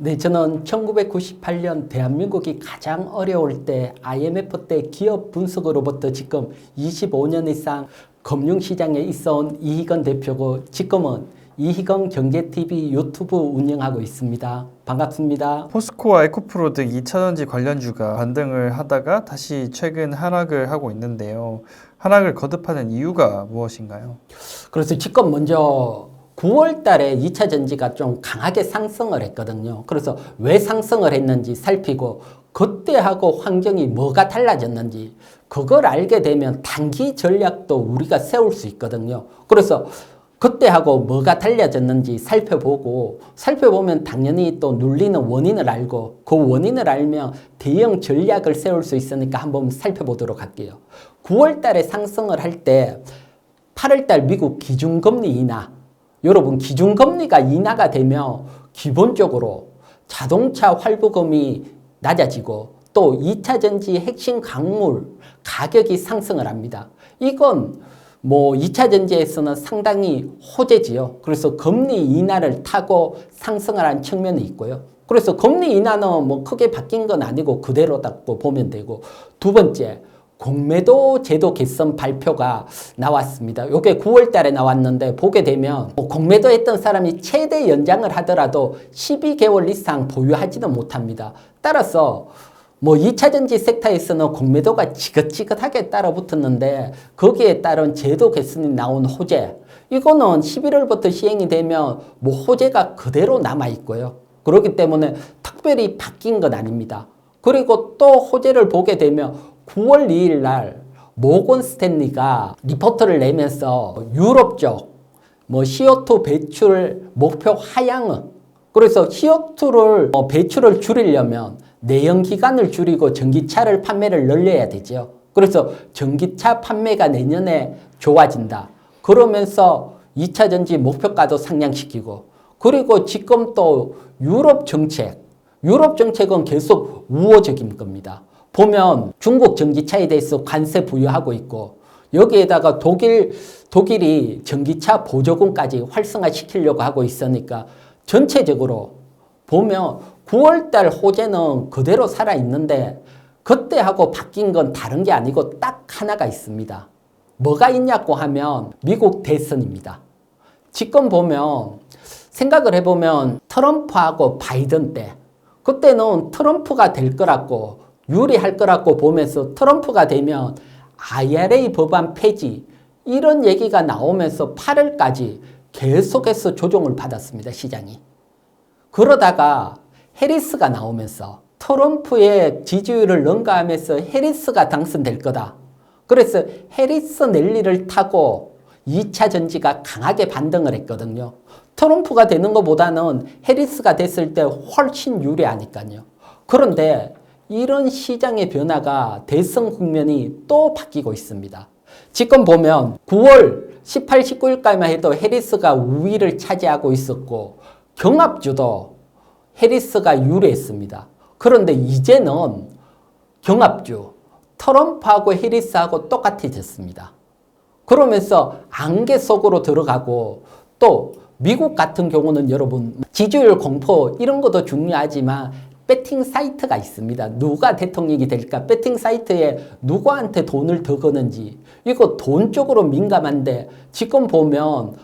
네, 저는 1998년 대한민국이 가장 어려울 때 IMF 때 기업 분석으로부터 지금 25년 이상 금융시장에 있어온 이희건 대표고 지금은 이희건 경제TV 유튜브 운영하고 있습니다. 반갑습니다. 포스코와 에코프로 등 2차전지 관련주가 반등을 하다가 다시 최근 하락을 하고 있는데요. 하락을 거듭하는 이유가 무엇인가요? 그래서 지금 먼저 9월 달에 2차 전지가 좀 강하게 상승을 했거든요. 그래서 왜 상승을 했는지 살피고 그때하고 환경이 뭐가 달라졌는지 그걸 알게 되면 단기 전략도 우리가 세울 수 있거든요. 그래서 그때하고 뭐가 달라졌는지 살펴보면 당연히 또 눌리는 원인을 알고 그 원인을 알면 대응 전략을 세울 수 있으니까 한번 살펴보도록 할게요. 9월 달에 상승을 할 때 8월 달 미국 기준금리 인하, 여러분 기준금리가 인하가 되면 기본적으로 자동차 활부금이 낮아지고 또 2차 전지 핵심 광물 가격이 상승을 합니다. 이건 2차 전지에서는 상당히 호재지요. 그래서 금리 인하를 타고 상승을 한 측면이 있고요. 그래서 금리 인하는 크게 바뀐 건 아니고 그대로다고 보면 되고, 두 번째, 공매도 제도 개선 발표가 나왔습니다. 이게 9월 달에 나왔는데 보게 되면 공매도 했던 사람이 최대 연장을 하더라도 12개월 이상 보유하지는 못합니다. 따라서 2차 전지 섹터에서는 공매도가 지긋지긋하게 따라붙었는데 거기에 따른 제도 개선이 나온 호재, 이거는 11월부터 시행이 되면 호재가 그대로 남아있고요. 그렇기 때문에 특별히 바뀐 건 아닙니다. 그리고 또 호재를 보게 되면 9월 2일 날 모건 스탠리가 리포트를 내면서 유럽 쪽 CO2 배출 목표 하향은, 그래서 CO2를 배출을 줄이려면 내연기관을 줄이고 전기차를 판매를 늘려야 되죠. 그래서 전기차 판매가 내년에 좋아진다. 그러면서 2차 전지 목표가도 상향시키고, 그리고 지금 또 유럽 정책은 계속 우호적인 겁니다. 보면 중국 전기차에 대해서 관세 부여하고 있고, 여기에다가 독일이 전기차 보조금까지 활성화시키려고 하고 있으니까 전체적으로 보면 9월달 호재는 그대로 살아있는데 그때하고 바뀐 건 다른 게 아니고 딱 하나가 있습니다. 뭐가 있냐고 하면 미국 대선입니다. 지금 보면 생각을 해보면 트럼프하고 바이든 때 그때는 트럼프가 될 거라고 유리할 거라고 보면서 트럼프가 되면 IRA 법안 폐지 이런 얘기가 나오면서 8월까지 계속해서 조정을 받았습니다. 시장이. 그러다가 해리스가 나오면서 트럼프의 지지율을 능가하면서 해리스가 당선될 거다. 그래서 해리스 랠리를 타고 2차 전지가 강하게 반등을 했거든요. 트럼프가 되는 것보다는 해리스가 됐을 때 훨씬 유리하니까요. 그런데 이런 시장의 변화가 대선 국면이 또 바뀌고 있습니다. 지금 보면 9월 18, 19일까지만 해도 해리스가 우위를 차지하고 있었고 경합주도 해리스가 유리했습니다. 그런데 이제는 경합주 트럼프하고 해리스하고 똑같아졌습니다. 그러면서 안개 속으로 들어가고, 또 미국 같은 경우는 여러분 지지율 공포 이런 것도 중요하지만 배팅 사이트가 있습니다. 누가 대통령이 될까? 배팅 사이트에 누구한테 돈을 더 거는지, 이거 돈 쪽으로 민감한데 지금 보면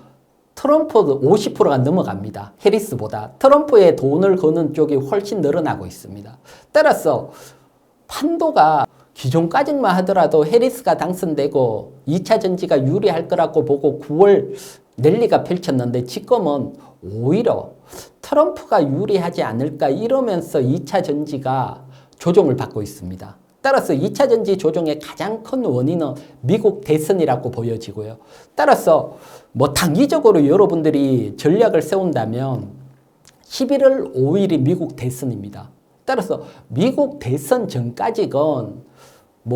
트럼프 50%가 넘어갑니다. 해리스보다 트럼프에 돈을 거는 쪽이 훨씬 늘어나고 있습니다. 따라서 판도가 기존까지만 하더라도 해리스가 당선되고 2차 전지가 유리할 거라고 보고 9월 랠리가 펼쳤는데 지금은 오히려 트럼프가 유리하지 않을까 이러면서 2차 전지가 조정을 받고 있습니다. 따라서 2차 전지 조정의 가장 큰 원인은 미국 대선이라고 보여지고요. 따라서 단기적으로 여러분들이 전략을 세운다면 11월 5일이 미국 대선입니다. 따라서 미국 대선 전까지는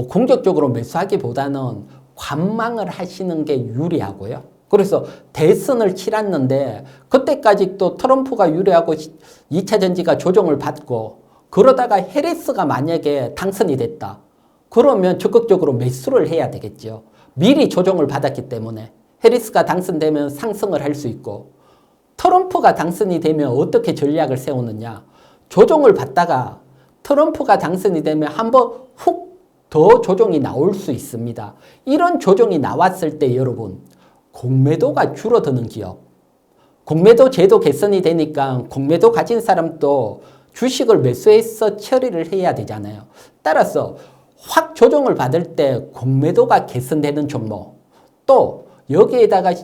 공격적으로 매수하기보다는 관망을 하시는 게 유리하고요. 그래서 대선을 치렀는데 그때까지 또 트럼프가 유리하고 2차 전지가 조정을 받고, 그러다가 해리스가 만약에 당선이 됐다. 그러면 적극적으로 매수를 해야 되겠죠. 미리 조정을 받았기 때문에 해리스가 당선되면 상승을 할 수 있고, 트럼프가 당선이 되면 어떻게 전략을 세우느냐. 조정을 받다가 트럼프가 당선이 되면 한번 훅 더 조정이 나올 수 있습니다. 이런 조정이 나왔을 때 여러분, 공매도가 줄어드는 기업, 공매도 제도 개선이 되니까 공매도 가진 사람도 주식을 매수해서 처리를 해야 되잖아요. 따라서 확 조정을 받을 때 공매도가 개선되는 종목, 또 여기에다가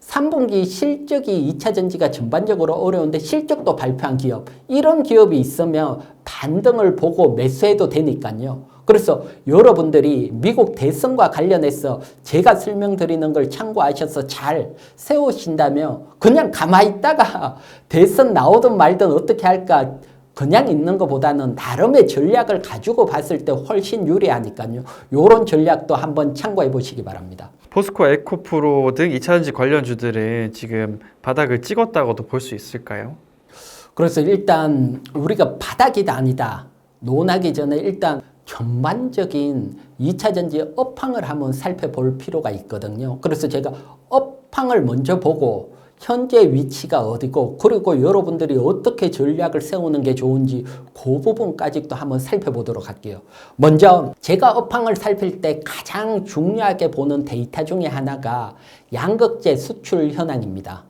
3분기 실적이 2차전지가 전반적으로 어려운데 실적도 발표한 기업, 이런 기업이 있으면 반등을 보고 매수해도 되니까요. 그래서 여러분들이 미국 대선과 관련해서 제가 설명드리는 걸 참고하셔서 잘 세우신다면 그냥 가만히 있다가 대선 나오든 말든 어떻게 할까 그냥 있는 것보다는 나름의 전략을 가지고 봤을 때 훨씬 유리하니까요. 이런 전략도 한번 참고해 보시기 바랍니다. 포스코, 에코프로 등 2차전지 관련주들은 지금 바닥을 찍었다고도 볼 수 있을까요? 그래서 일단 우리가 바닥이다 아니다 논하기 전에 일단 전반적인 2차전지 업황을 한번 살펴볼 필요가 있거든요. 그래서 제가 업황을 먼저 보고 현재 위치가 어디고 그리고 여러분들이 어떻게 전략을 세우는 게 좋은지 그 부분까지도 한번 살펴보도록 할게요. 먼저 제가 업황을 살필 때 가장 중요하게 보는 데이터 중에 하나가 양극재 수출 현황입니다.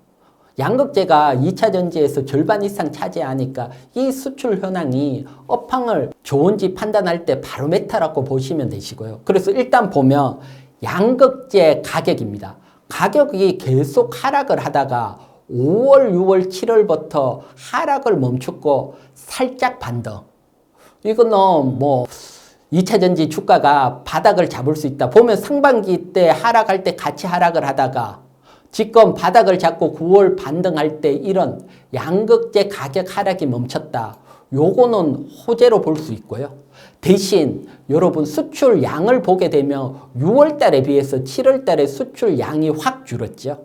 양극재가 2차전지에서 절반 이상 차지하니까 이 수출 현황이 업황을 좋은지 판단할 때 바로메터라고 보시면 되시고요. 그래서 일단 보면 양극재 가격입니다. 가격이 계속 하락을 하다가 5월, 6월, 7월부터 하락을 멈췄고 살짝 반등. 이거는 뭐 2차전지 주가가 바닥을 잡을 수 있다. 보면 상반기 때 하락할 때 같이 하락을 하다가 지금 바닥을 잡고 9월 반등할 때 이런 양극재 가격 하락이 멈췄다. 요거는 호재로 볼 수 있고요. 대신 여러분 수출 양을 보게 되면 6월 달에 비해서 7월 달에 수출 양이 확 줄었죠.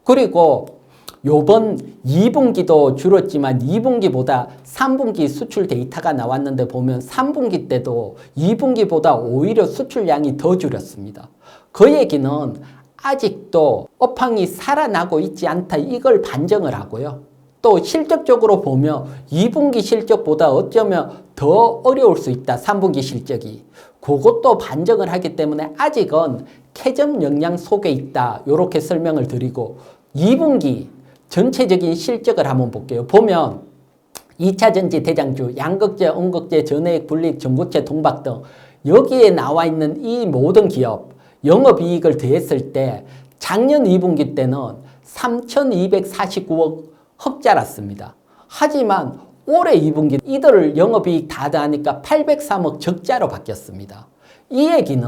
그리고 요번 2분기도 줄었지만 2분기보다 3분기 수출 데이터가 나왔는데 보면 3분기 때도 2분기보다 오히려 수출량이 더 줄었습니다. 그 얘기는 아직도 업황이 살아나고 있지 않다 이걸 반증을 하고요. 또 실적적으로 보면 2분기 실적보다 어쩌면 더 어려울 수 있다. 3분기 실적이. 그것도 반증을 하기 때문에 아직은 캐점 역량 속에 있다. 이렇게 설명을 드리고 2분기 전체적인 실적을 한번 볼게요. 보면 2차전지 대장주, 양극재, 음극재, 전해액, 불릭, 전고체, 동박 등 여기에 나와 있는 이 모든 기업 영업이익을 더했을 때 작년 2분기 때는 3,249억 흑자랐습니다. 하지만 올해 2분기 이들 영업이익 다 더하니까 803억 적자로 바뀌었습니다. 이 얘기는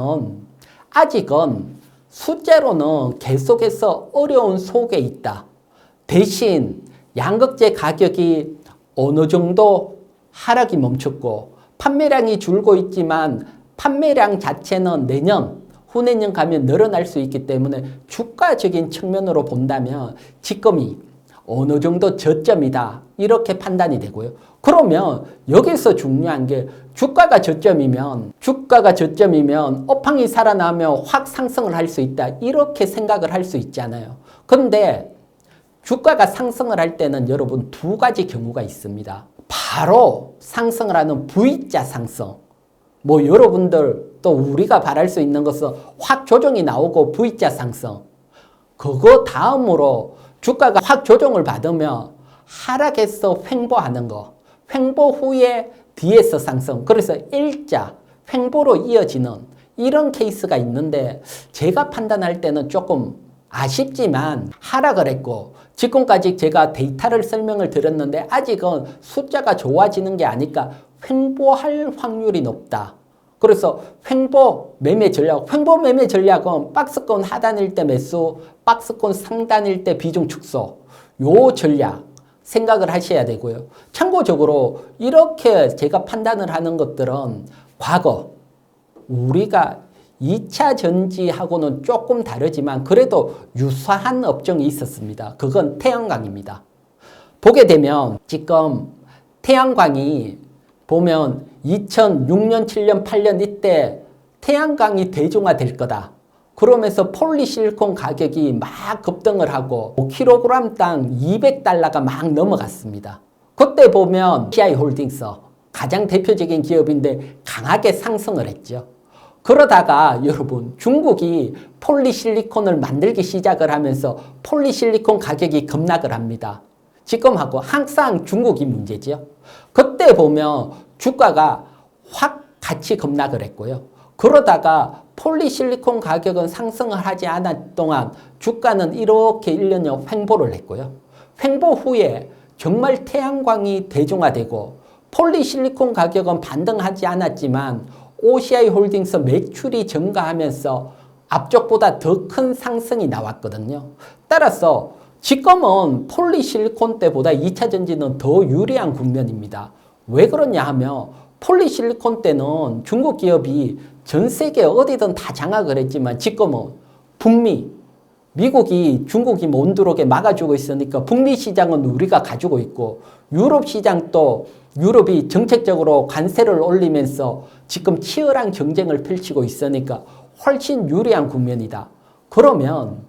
아직은 숫자로는 계속해서 어려운 속에 있다. 대신 양극재 가격이 어느 정도 하락이 멈췄고 판매량이 줄고 있지만 판매량 자체는 내년 후내년 가면 늘어날 수 있기 때문에 주가적인 측면으로 본다면 지금이 어느 정도 저점이다 이렇게 판단이 되고요. 그러면 여기서 중요한 게 주가가 저점이면 업황이 살아나면 확 상승을 할 수 있다 이렇게 생각을 할 수 있잖아요. 그런데 주가가 상승을 할 때는 여러분 두 가지 경우가 있습니다. 바로 상승을 하는 V자 상승. 뭐 여러분들 또 우리가 바랄 수 있는 것은 확 조정이 나오고 V자 상승. 그거 다음으로 주가가 확 조정을 받으면 하락해서 횡보하는 거. 횡보 후에 뒤에서 상승. 그래서 일자 횡보로 이어지는 이런 케이스가 있는데 제가 판단할 때는 조금 아쉽지만 하락을 했고 지금까지 제가 데이터를 설명을 드렸는데 아직은 숫자가 좋아지는 게 아니까 횡보할 확률이 높다. 그래서 횡보 매매 전략, 횡보 매매 전략은 박스권 하단일 때 매수, 박스권 상단일 때 비중 축소. 요 전략 생각을 하셔야 되고요. 참고적으로 이렇게 제가 판단을 하는 것들은 과거 우리가 2차 전지하고는 조금 다르지만 그래도 유사한 업종이 있었습니다. 그건 태양광입니다. 보게 되면 지금 태양광이 보면 2006년, 7년, 8년 이때 태양광이 대중화될 거다. 그러면서 폴리실리콘 가격이 막 급등을 하고 5kg당 $200가 막 넘어갔습니다. 그때 보면 CI홀딩스 가장 대표적인 기업인데 강하게 상승을 했죠. 그러다가 여러분 중국이 폴리실리콘을 만들기 시작을 하면서 폴리실리콘 가격이 급락을 합니다. 지금하고 항상 중국이 문제죠. 그때 보면 주가가 확 같이 급락을 했고요. 그러다가 폴리실리콘 가격은 상승을 하지 않았 동안 주가는 이렇게 1년여 횡보를 했고요. 횡보 후에 정말 태양광이 대중화되고 폴리실리콘 가격은 반등하지 않았지만 OCI홀딩스 매출이 증가하면서 앞쪽보다 더 큰 상승이 나왔거든요. 따라서 지금은 폴리실리콘 때보다 2차 전지는 더 유리한 국면입니다. 왜 그러냐 하면 폴리실리콘 때는 중국 기업이 전 세계 어디든 다 장악을 했지만 지금은 북미, 미국이 중국이 못 들어오게 막아주고 있으니까 북미 시장은 우리가 가지고 있고 유럽 시장도 유럽이 정책적으로 관세를 올리면서 지금 치열한 경쟁을 펼치고 있으니까 훨씬 유리한 국면이다. 그러면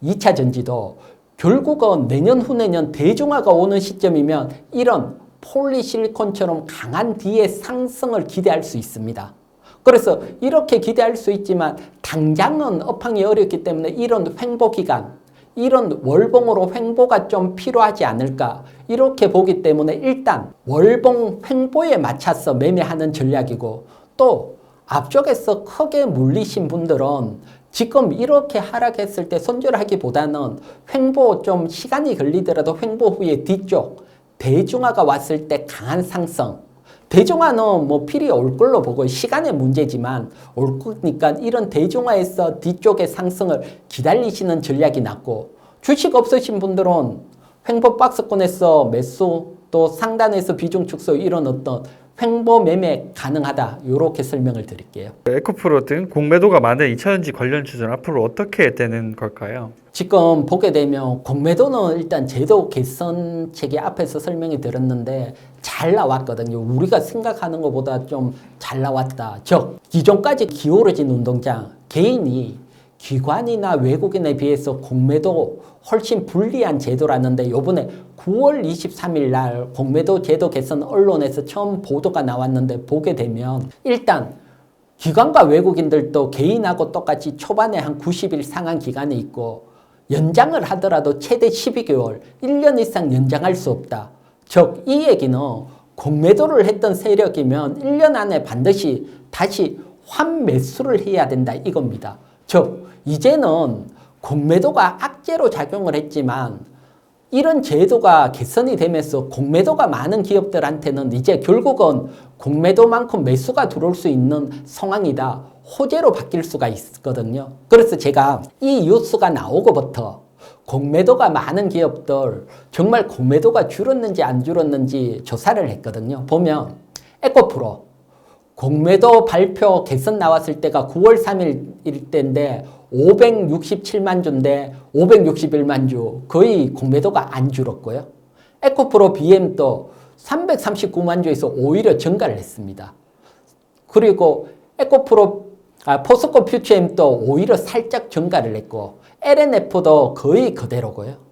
2차 전지도 결국은 내년 후내년 대중화가 오는 시점이면 이런 폴리실리콘처럼 강한 뒤에 상승을 기대할 수 있습니다. 그래서 이렇게 기대할 수 있지만 당장은 업황이 어렵기 때문에 이런 횡보 기간, 이런 월봉으로 횡보가 좀 필요하지 않을까 이렇게 보기 때문에 일단 월봉 횡보에 맞춰서 매매하는 전략이고 또 앞쪽에서 크게 물리신 분들은 지금 이렇게 하락했을 때 손절하기보다는 횡보 좀 시간이 걸리더라도 횡보 후에 뒤쪽 대중화가 왔을 때 강한 상승 대중화는 뭐 필히 올 걸로 보고 시간의 문제지만 올 거니까 이런 대중화에서 뒤쪽의 상승을 기다리시는 전략이 낫고 주식 없으신 분들은 횡보 박스권에서 매수 또 상단에서 비중 축소 이런 어떤 횡보 매매 가능하다 이렇게 설명을 드릴게요. 에코프로 등 공매도가 많은 2차전지 관련 주주는 앞으로 어떻게 되는 걸까요? 지금 보게 되면 공매도는 일단 제도 개선책이 앞에서 설명이 드렸는데 잘 나왔거든요. 우리가 생각하는 것보다 좀 잘 나왔다. 즉 기존까지 기울어진 운동장 개인이 기관이나 외국인에 비해서 공매도 훨씬 불리한 제도라는데 이번에 9월 23일 날 공매도 제도 개선 언론에서 처음 보도가 나왔는데 보게 되면 일단 기관과 외국인들도 개인하고 똑같이 초반에 한 90일 상한 기간이 있고 연장을 하더라도 최대 12개월, 1년 이상 연장할 수 없다. 즉, 이 얘기는 공매도를 했던 세력이면 1년 안에 반드시 다시 환매수를 해야 된다 이겁니다. 즉, 이제는 공매도가 악재로 작용을 했지만 이런 제도가 개선이 되면서 공매도가 많은 기업들한테는 이제 결국은 공매도만큼 매수가 들어올 수 있는 상황이다. 호재로 바뀔 수가 있거든요. 그래서 제가 이 뉴스가 나오고부터 공매도가 많은 기업들 정말 공매도가 줄었는지 안 줄었는지 조사를 했거든요. 보면 에코프로 공매도 발표 개선 나왔을 때가 9월 3일일 때인데 567만 주인데 561만 주 거의 공매도가 안 줄었고요. 에코프로 BM도 339만 주에서 오히려 증가를 했습니다. 그리고 포스코 퓨처엠도 오히려 살짝 증가를 했고 LNF도 거의 그대로고요.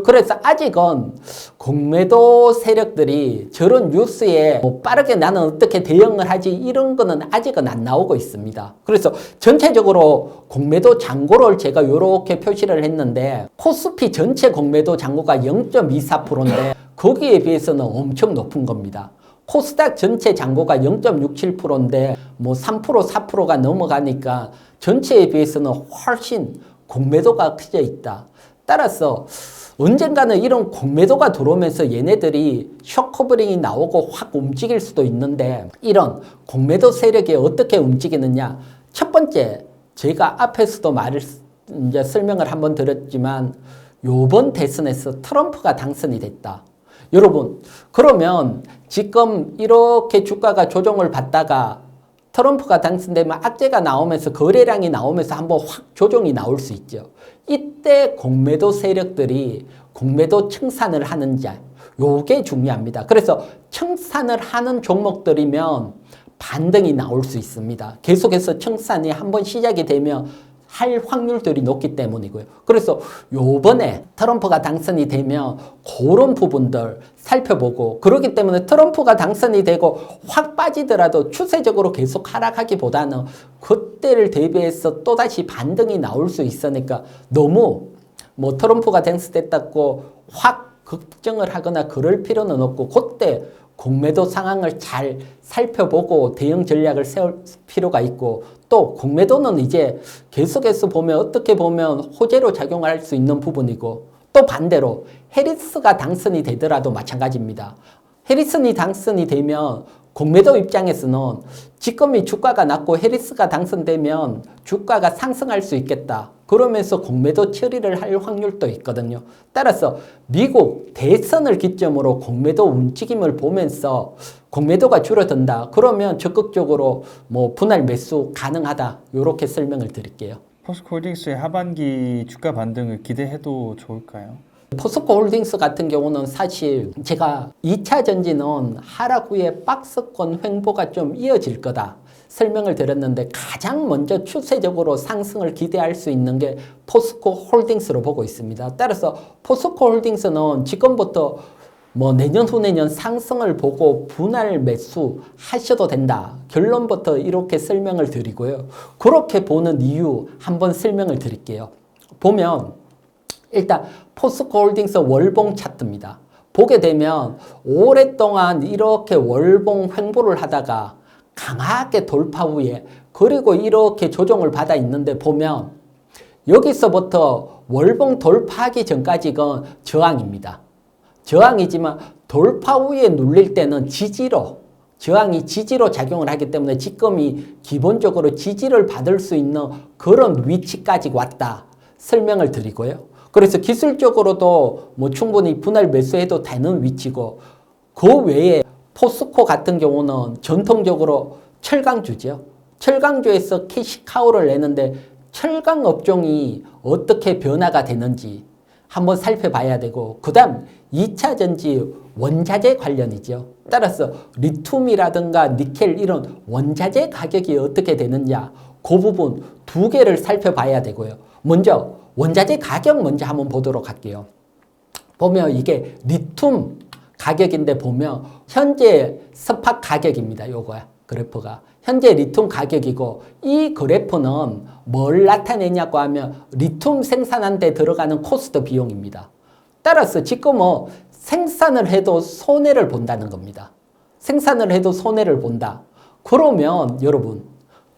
그래서 아직은 공매도 세력들이 저런 뉴스에 뭐 빠르게 나는 어떻게 대응을 하지 이런 거는 아직은 안 나오고 있습니다. 그래서 전체적으로 공매도 잔고를 제가 이렇게 표시를 했는데 코스피 전체 공매도 잔고가 0.24%인데 거기에 비해서는 엄청 높은 겁니다. 코스닥 전체 잔고가 0.67%인데 뭐 3%, 4%가 넘어가니까 전체에 비해서는 훨씬 공매도가 커져 있다. 따라서 언젠가는 이런 공매도가 들어오면서 얘네들이 쇼커버링이 나오고 확 움직일 수도 있는데 이런 공매도 세력이 어떻게 움직이느냐. 첫 번째, 제가 앞에서도 이제 설명을 한번 드렸지만 요번 대선에서 트럼프가 당선이 됐다. 여러분, 그러면 지금 이렇게 주가가 조정을 받다가 트럼프가 당선되면 악재가 나오면서 거래량이 나오면서 한번 확 조정이 나올 수 있죠. 이때 공매도 세력들이 공매도 청산을 하는지 요게 중요합니다. 그래서 청산을 하는 종목들이면 반등이 나올 수 있습니다. 계속해서 청산이 한번 시작이 되면 할 확률들이 높기 때문이고요. 그래서 요번에 트럼프가 당선이 되면 그런 부분들 살펴보고, 그렇기 때문에 트럼프가 당선이 되고 확 빠지더라도 추세적으로 계속 하락하기보다는 그때를 대비해서 또다시 반등이 나올 수 있으니까 너무 뭐 트럼프가 당선됐다고 확 걱정을 하거나 그럴 필요는 없고, 그때 공매도 상황을 잘 살펴보고 대응 전략을 세울 필요가 있고, 또 공매도는 이제 계속해서 보면 어떻게 보면 호재로 작용할 수 있는 부분이고, 또 반대로 해리스가 당선이 되더라도 마찬가지입니다. 해리슨이 당선이 되면 공매도 입장에서는 지금이 주가가 낮고 해리스가 당선되면 주가가 상승할 수 있겠다. 그러면서 공매도 처리를 할 확률도 있거든요. 따라서 미국 대선을 기점으로 공매도 움직임을 보면서 공매도가 줄어든다. 그러면 적극적으로 뭐 분할 매수 가능하다. 이렇게 설명을 드릴게요. 포스코홀딩스의 하반기 주가 반등을 기대해도 좋을까요? 포스코 홀딩스 같은 경우는 사실 제가 2차 전지는 하락 후에 박스권 횡보가 좀 이어질 거다 설명을 드렸는데, 가장 먼저 추세적으로 상승을 기대할 수 있는 게 포스코 홀딩스로 보고 있습니다. 따라서 포스코 홀딩스는 지금부터 뭐 내년 후내년 상승을 보고 분할 매수 하셔도 된다. 결론부터 이렇게 설명을 드리고요. 그렇게 보는 이유 한번 설명을 드릴게요. 보면 일단 포스코 홀딩스 월봉 차트입니다. 보게 되면 오랫동안 이렇게 월봉 횡보를 하다가 강하게 돌파 후에 그리고 이렇게 조정을 받아 있는데, 보면 여기서부터 월봉 돌파하기 전까지는 저항입니다. 저항이지만 돌파 후에 눌릴 때는 지지로, 저항이 지지로 작용을 하기 때문에 지금이 기본적으로 지지를 받을 수 있는 그런 위치까지 왔다 설명을 드리고요. 그래서 기술적으로도 뭐 충분히 분할 매수해도 되는 위치고, 그 외에 포스코 같은 경우는 전통적으로 철강주죠. 철강주에서 캐시카우를 내는데 철강 업종이 어떻게 변화가 되는지 한번 살펴봐야 되고, 그 다음 2차 전지 원자재 관련이죠. 따라서 리튬이라든가 니켈 이런 원자재 가격이 어떻게 되느냐, 그 부분 두 개를 살펴봐야 되고요. 먼저 원자재 가격 먼저 한번 보도록 할게요. 보면 이게 리튬 가격인데, 보면 현재 스팟 가격입니다. 요거야, 그래프가. 현재 리튬 가격이고, 이 그래프는 뭘 나타내냐고 하면 리튬 생산한 데 들어가는 코스트 비용입니다. 따라서 지금은 생산을 해도 손해를 본다는 겁니다. 생산을 해도 손해를 본다. 그러면 여러분,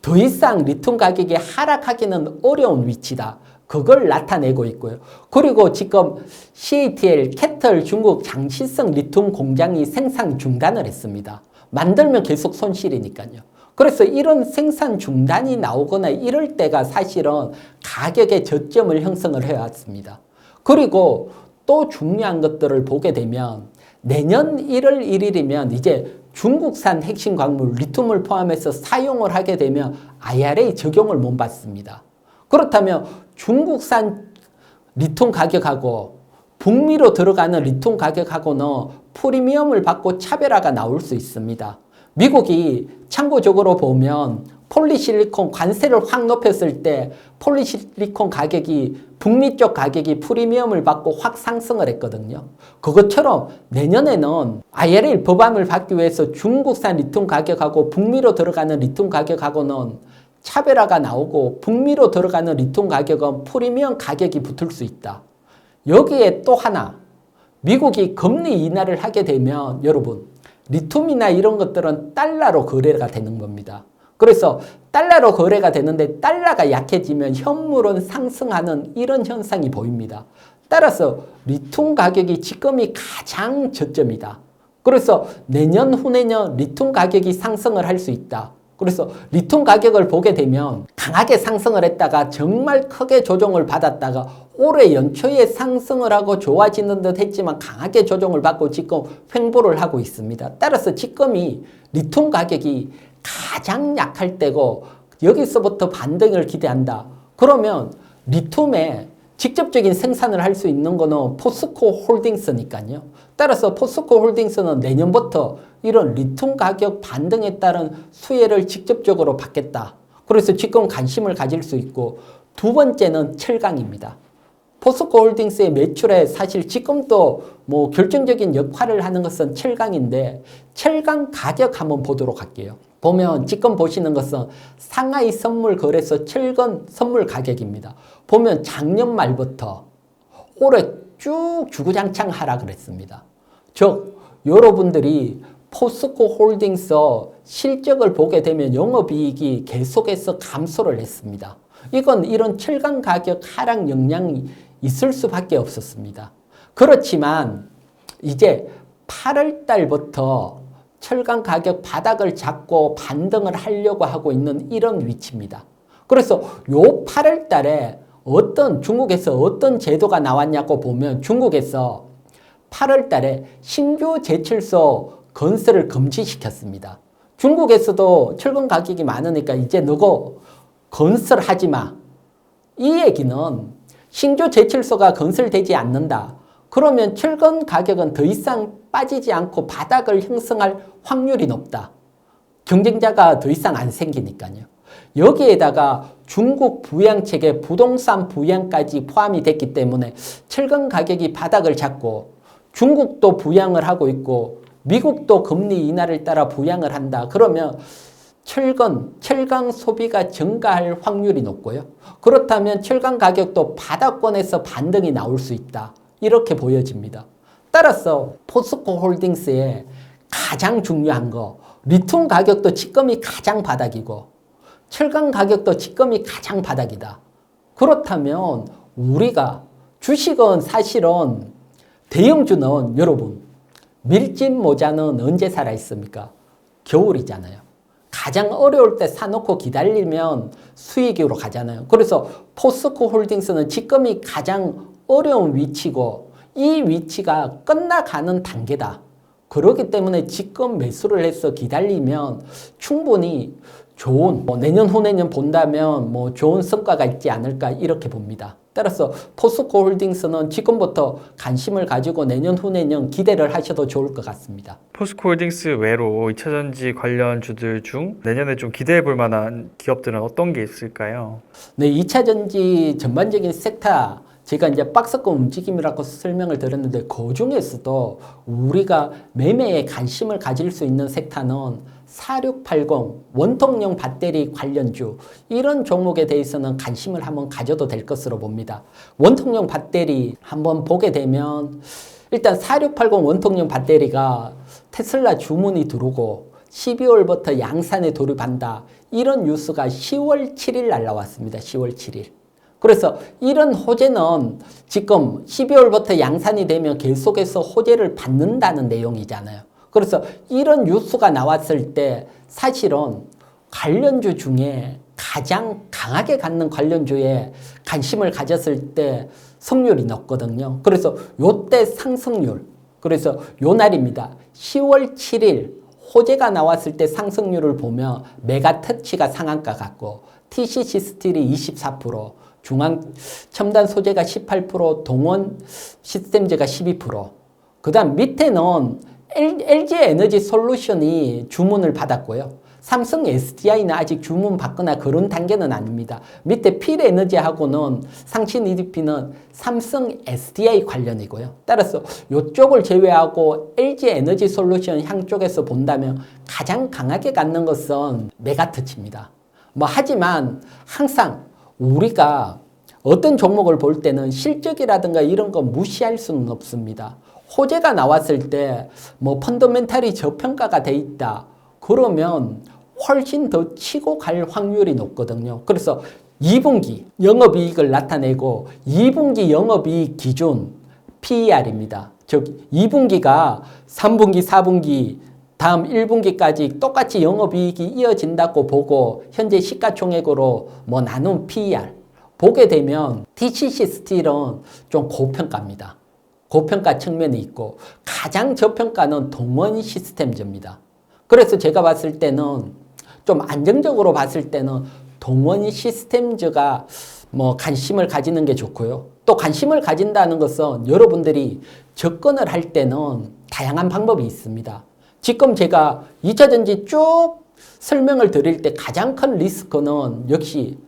더 이상 리튬 가격이 하락하기는 어려운 위치다. 그걸 나타내고 있고요. 그리고 지금 CATL, 캐틀 중국 장시성 리튬 공장이 생산 중단을 했습니다. 만들면 계속 손실이니까요. 그래서 이런 생산 중단이 나오거나 이럴 때가 사실은 가격의 저점을 형성을 해왔습니다. 그리고 또 중요한 것들을 보게 되면 내년 1월 1일이면 이제 중국산 핵심 광물 리튬을 포함해서 사용을 하게 되면 IRA 적용을 못 받습니다. 그렇다면 중국산 리튬 가격하고 북미로 들어가는 리튬 가격하고는 프리미엄을 받고 차별화가 나올 수 있습니다. 미국이 참고적으로 보면 폴리실리콘 관세를 확 높였을 때 폴리실리콘 가격이 북미 쪽 가격이 프리미엄을 받고 확 상승을 했거든요. 그것처럼 내년에는 IRA 법안을 받기 위해서 중국산 리튬 가격하고 북미로 들어가는 리튬 가격하고는 차별화가 나오고 북미로 들어가는 리튬 가격은 프리미엄 가격이 붙을 수 있다. 여기에 또 하나, 미국이 금리 인하를 하게 되면 여러분, 리튬이나 이런 것들은 달러로 거래가 되는 겁니다. 그래서 달러로 거래가 되는데 달러가 약해지면 현물은 상승하는 이런 현상이 보입니다. 따라서 리튬 가격이 지금이 가장 저점이다. 그래서 내년 후내년 리튬 가격이 상승을 할 수 있다. 그래서 리튬 가격을 보게 되면 강하게 상승을 했다가 정말 크게 조정을 받았다가 올해 연초에 상승을 하고 좋아지는 듯 했지만 강하게 조정을 받고 지금 횡보를 하고 있습니다. 따라서 지금이 리튬 가격이 가장 약할 때고 여기서부터 반등을 기대한다. 그러면 리튬에 직접적인 생산을 할 수 있는 거는 포스코 홀딩스니까요. 따라서 포스코 홀딩스는 내년부터 이런 리튬 가격 반등에 따른 수혜를 직접적으로 받겠다. 그래서 지금 관심을 가질 수 있고, 두 번째는 철강입니다. 포스코홀딩스의 매출에 사실 지금도 뭐 결정적인 역할을 하는 것은 철강인데 철강 가격 한번 보도록 할게요. 보면 지금 보시는 것은 상하이 선물 거래소 철강 선물 가격입니다. 보면 작년 말부터 올해 쭉 주구장창 하락을 했습니다. 즉 여러분들이 포스코홀딩스 실적을 보게 되면 영업이익이 계속해서 감소를 했습니다. 이건 이런 철강 가격 하락 영향이 있을 수밖에 없었습니다. 그렇지만 이제 8월 달부터 철강 가격 바닥을 잡고 반등을 하려고 하고 있는 이런 위치입니다. 그래서 요 8월 달에 중국에서 어떤 제도가 나왔냐고 보면 중국에서 8월 달에 신규 제철소 건설을 금지시켰습니다. 중국에서도 철강 가격이 많으니까 이제 너고 건설하지 마. 이 얘기는 신규 제철소가 건설되지 않는다. 그러면 철강 가격은 더 이상 빠지지 않고 바닥을 형성할 확률이 높다. 경쟁자가 더 이상 안 생기니까요. 여기에다가 중국 부양책에 부동산 부양까지 포함이 됐기 때문에 철강 가격이 바닥을 잡고 중국도 부양을 하고 있고 미국도 금리 인하를 따라 부양을 한다. 그러면 철강 소비가 증가할 확률이 높고요. 그렇다면 철강 가격도 바닥권에서 반등이 나올 수 있다. 이렇게 보여집니다. 따라서 포스코홀딩스의 가장 중요한 거 리튬 가격도 지금이 가장 바닥이고 철강 가격도 지금이 가장 바닥이다. 그렇다면 우리가 주식은 사실은 대형주는 여러분 밀짚 모자는 언제 살아있습니까? 겨울이잖아요. 가장 어려울 때 사놓고 기다리면 수익으로 가잖아요. 그래서 포스코홀딩스는 지금이 가장 어려운 위치고 이 위치가 끝나가는 단계다. 그렇기 때문에 지금 매수를 해서 기다리면 충분히 좋은 내년 후내년 본다면 좋은 성과가 있지 않을까 이렇게 봅니다. 따라서 포스코홀딩스는 지금부터 관심을 가지고 내년 후내년 기대를 하셔도 좋을 것 같습니다. 포스코홀딩스 외로 2차전지 관련주들 중 내년에 좀 기대해 볼 만한 기업들은 어떤 게 있을까요? 네, 2차전지 전반적인 섹터 제가 이제 박스권 움직임이라고 설명을 드렸는데 그 중에서도 우리가 매매에 관심을 가질 수 있는 섹터는 4680 원통형 배터리 관련주 이런 종목에 대해서는 관심을 한번 가져도 될 것으로 봅니다. 원통형 배터리 한번 보게 되면 일단 4680 원통형 배터리가 테슬라 주문이 들어오고 12월부터 양산에 돌입한다. 이런 뉴스가 10월 7일 날라왔습니다. 10월 7일. 그래서 이런 호재는 지금 12월부터 양산이 되면 계속해서 호재를 받는다는 내용이잖아요. 그래서 이런 뉴스가 나왔을 때 사실은 관련주 중에 가장 강하게 갖는 관련주에 관심을 가졌을 때 성률이 높거든요. 그래서 요때 상승률, 그래서 요 날입니다. 10월 7일 호재가 나왔을 때 상승률을 보면 메가터치가 상한가 같고 TCC 스틸이 24%, 중앙 첨단 소재가 18%, 동원 시스템즈가 12%. 그 다음 밑에는 LG 에너지 솔루션이 주문을 받았고요. 삼성 SDI는 아직 주문 받거나 그런 단계는 아닙니다. 밑에 필 에너지하고는 상신 EDP는 삼성 SDI 관련이고요. 따라서 이쪽을 제외하고 LG 에너지 솔루션 향쪽에서 본다면 가장 강하게 갖는 것은 메가터치입니다. 하지만 항상 우리가 어떤 종목을 볼 때는 실적이라든가 이런 거 무시할 수는 없습니다. 호재가 나왔을 때 펀더멘탈이 저평가가 돼 있다. 그러면 훨씬 더 치고 갈 확률이 높거든요. 그래서 2분기 영업이익을 나타내고 2분기 영업이익 기준 PER입니다. 즉 2분기가 3분기, 4분기, 다음 1분기까지 똑같이 영업이익이 이어진다고 보고 현재 시가총액으로 나눈 PER 보게 되면 TCC 스틸은 좀 고평가입니다. 고평가 측면이 있고 가장 저평가는 동원 시스템즈입니다. 그래서 제가 봤을 때는 좀 안정적으로 봤을 때는 동원 시스템즈가 관심을 가지는 게 좋고요. 또 관심을 가진다는 것은 여러분들이 접근을 할 때는 다양한 방법이 있습니다. 지금 제가 2차전지 쭉 설명을 드릴 때 가장 큰 리스크는 역시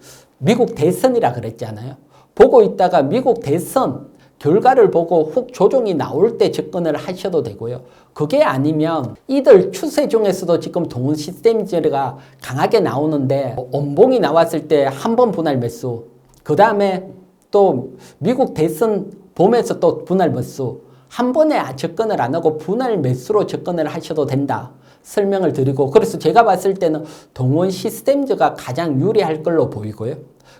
미국 대선이라 그랬잖아요. 보고 있다가 미국 대선 결과를 보고 훅 조정이 나올 때 접근을 하셔도 되고요. 그게 아니면 이들 추세 중에서도 지금 동원 시스템즈가 강하게 나오는데 온봉이 나왔을 때 한 번 분할 매수, 그 다음에 또 미국 대선 보면서 또 분할 매수, 한 번에 접근을 안 하고 분할 매수로 접근을 하셔도 된다 설명을 드리고, 그래서 제가 봤을 때는 동원 시스템즈가 가장 유리할 걸로 보이고요.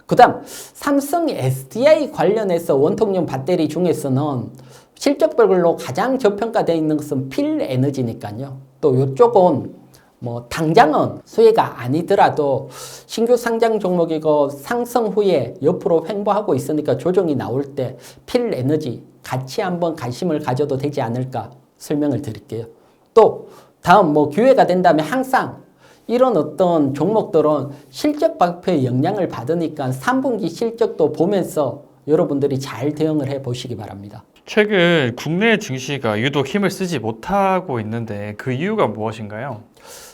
그 다음 삼성 SDI 관련해서 원통용 배터리 중에서는 실적별로 가장 저평가되어 있는 것은 필에너지니까요. 또 이쪽은 뭐 당장은 수혜가 아니더라도 신규 상장 종목이고 상승 후에 옆으로 횡보하고 있으니까 조정이 나올 때 필에너지 같이 한번 관심을 가져도 되지 않을까 설명을 드릴게요. 또 다음 뭐 기회가 된다면 항상 이런 어떤 종목들은 실적 발표에 영향을 받으니까 3분기 실적도 보면서 여러분들이 잘 대응을 해 보시기 바랍니다. 최근 국내 증시가 유독 힘을 쓰지 못하고 있는데 그 이유가 무엇인가요?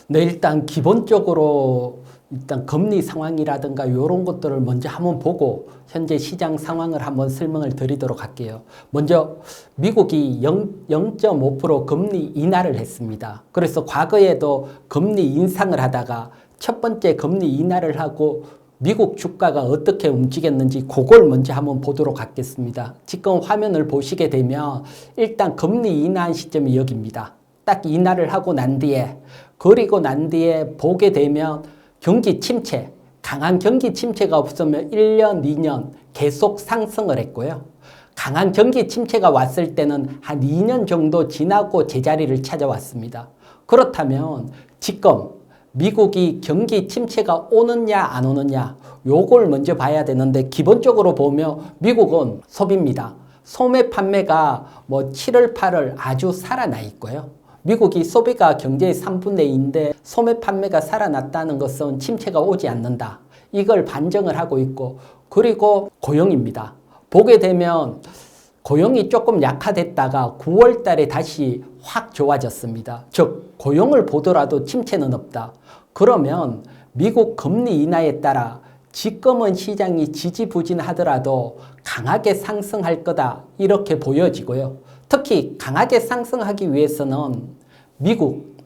네, 일단 기본적으로 일단 금리 상황이라든가 이런 것들을 먼저 한번 보고 현재 시장 상황을 한번 설명을 드리도록 할게요. 먼저 미국이 0.5% 금리 인하를 했습니다. 그래서 과거에도 금리 인상을 하다가 첫 번째 금리 인하를 하고 미국 주가가 어떻게 움직였는지 그걸 먼저 한번 보도록 하겠습니다. 지금 화면을 보시게 되면 일단 금리 인하한 시점이 여기입니다. 딱 인하를 하고 난 뒤에, 그리고 난 뒤에 보게 되면 경기 침체, 강한 경기 침체가 없으면 1년, 2년 계속 상승을 했고요. 강한 경기 침체가 왔을 때는 한 2년 정도 지나고 제자리를 찾아왔습니다. 그렇다면 지금 미국이 경기 침체가 오느냐 안 오느냐 요걸 먼저 봐야 되는데, 기본적으로 보면 미국은 소비입니다. 소매 판매가 뭐 7월, 8월 아주 살아나 있고요. 미국이 소비가 경제의 3분의 2인데 소매 판매가 살아났다는 것은 침체가 오지 않는다. 이걸 반증을 하고 있고, 그리고 고용입니다. 보게 되면 고용이 조금 약화됐다가 9월 달에 다시 확 좋아졌습니다. 즉 고용을 보더라도 침체는 없다. 그러면 미국 금리 인하에 따라 지금은 시장이 지지부진하더라도 강하게 상승할 거다 이렇게 보여지고요. 특히 강하게 상승하기 위해서는 미국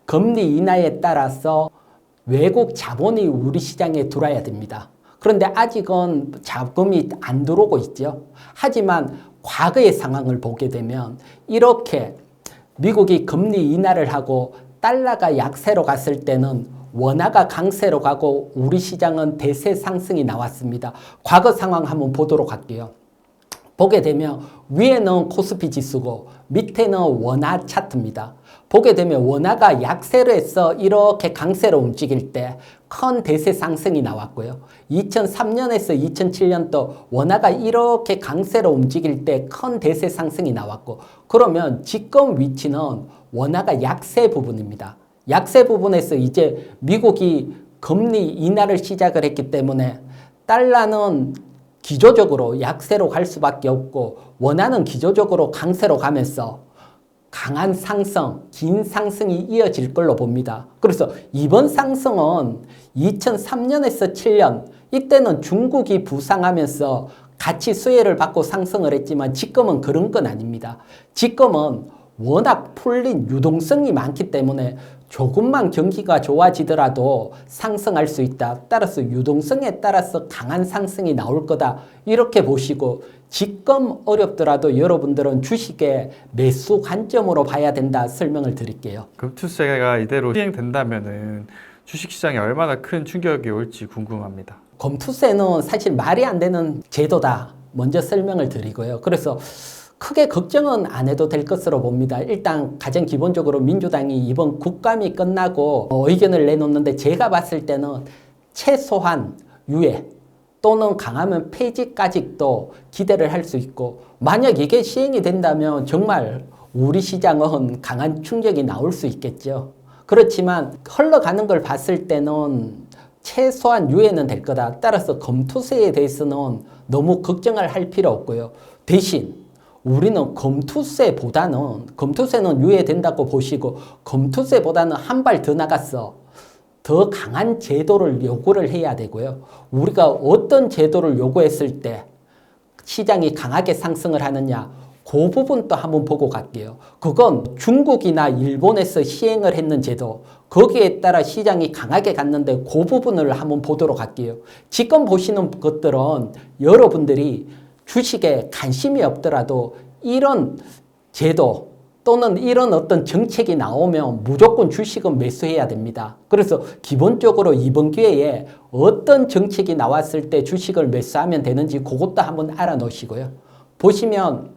금리 인하에 따라서 외국 자본이 우리 시장에 들어와야 됩니다. 그런데 아직은 자금이 안 들어오고 있죠. 하지만 과거의 상황을 보게 되면 이렇게 미국이 금리 인하를 하고 달러가 약세로 갔을 때는 원화가 강세로 가고 우리 시장은 대세 상승이 나왔습니다. 과거 상황 한번 보도록 할게요. 보게 되면 위에는 코스피 지수고 밑에는 원화 차트입니다. 보게 되면 원화가 약세로 해서 이렇게 강세로 움직일 때 큰 대세 상승이 나왔고요. 2003년에서 2007년도 원화가 이렇게 강세로 움직일 때 큰 대세 상승이 나왔고, 그러면 지금 위치는 원화가 약세 부분입니다. 약세 부분에서 이제 미국이 금리 인하를 시작을 했기 때문에 달러는 기조적으로 약세로 갈 수밖에 없고 원화는 기조적으로 강세로 가면서 강한 상승, 긴 상승이 이어질 걸로 봅니다. 그래서 이번 상승은 2003년에서 7년, 이때는 중국이 부상하면서 같이 수혜를 받고 상승을 했지만 지금은 그런 건 아닙니다. 지금은 워낙 풀린 유동성이 많기 때문에 조금만 경기가 좋아지더라도 상승할 수 있다. 따라서 유동성에 따라서 강한 상승이 나올 거다. 이렇게 보시고 지금 어렵더라도 여러분들은 주식의 매수 관점으로 봐야 된다 설명을 드릴게요. 금투세가 이대로 시행된다면은 주식시장에 얼마나 큰 충격이 올지 궁금합니다. 검투세는 사실 말이 안 되는 제도다. 먼저 설명을 드리고요. 그래서 크게 걱정은 안 해도 될 것으로 봅니다. 일단 가장 기본적으로 민주당이 이번 국감이 끝나고 의견을 내놓는데 제가 봤을 때는 최소한 유예 또는 강하면 폐지까지도 기대를 할 수 있고, 만약 이게 시행이 된다면 정말 우리 시장은 강한 충격이 나올 수 있겠죠. 그렇지만 흘러가는 걸 봤을 때는 최소한 유예는 될 거다. 따라서 검투세에 대해서는 너무 걱정을 할 필요 없고요. 대신 우리는 검투세는 유예된다고 보시고 검투세보다는 한 발 더 나갔어. 더 강한 제도를 요구를 해야 되고요. 우리가 어떤 제도를 요구했을 때 시장이 강하게 상승을 하느냐, 그 부분도 한번 보고 갈게요. 그건 중국이나 일본에서 시행을 했는 제도, 거기에 따라 시장이 강하게 갔는데 그 부분을 한번 보도록 할게요. 지금 보시는 것들은 여러분들이 주식에 관심이 없더라도 이런 제도 또는 이런 어떤 정책이 나오면 무조건 주식은 매수해야 됩니다. 그래서 기본적으로 이번 기회에 어떤 정책이 나왔을 때 주식을 매수하면 되는지 그것도 한번 알아놓으시고요. 보시면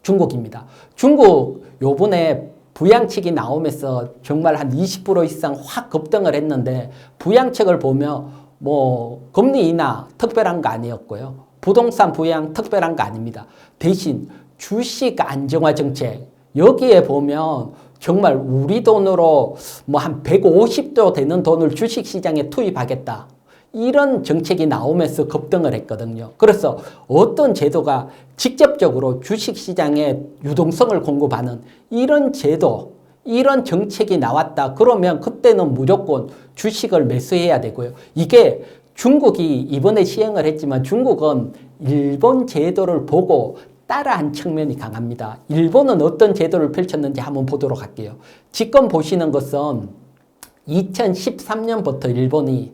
중국입니다. 중국 요번에 부양책이 나오면서 정말 한 20% 이상 확 급등을 했는데 부양책을 보면 뭐 금리 인하 특별한 거 아니었고요. 부동산 부양 특별한 거 아닙니다. 대신 주식 안정화 정책 여기에 보면 정말 우리 돈으로 뭐 한 150조 되는 돈을 주식시장에 투입하겠다. 이런 정책이 나오면서 급등을 했거든요. 그래서 어떤 제도가 직접적으로 주식시장에 유동성을 공급하는 이런 제도, 이런 정책이 나왔다. 그러면 그때는 무조건 주식을 매수해야 되고요. 이게 중국이 이번에 시행을 했지만 중국은 일본 제도를 보고 따라한 측면이 강합니다. 일본은 어떤 제도를 펼쳤는지 한번 보도록 할게요. 지금 보시는 것은 2013년부터 일본이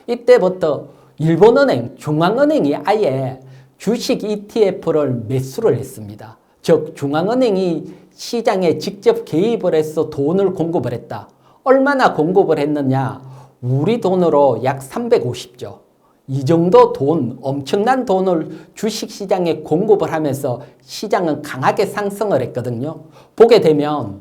이때부터 일본은행, 중앙은행이 아예 주식 ETF를 매수를 했습니다. 즉 중앙은행이 시장에 직접 개입을 해서 돈을 공급을 했다. 얼마나 공급을 했느냐? 우리 돈으로 약 350조. 이 정도 돈, 엄청난 돈을 주식시장에 공급을 하면서 시장은 강하게 상승을 했거든요. 보게 되면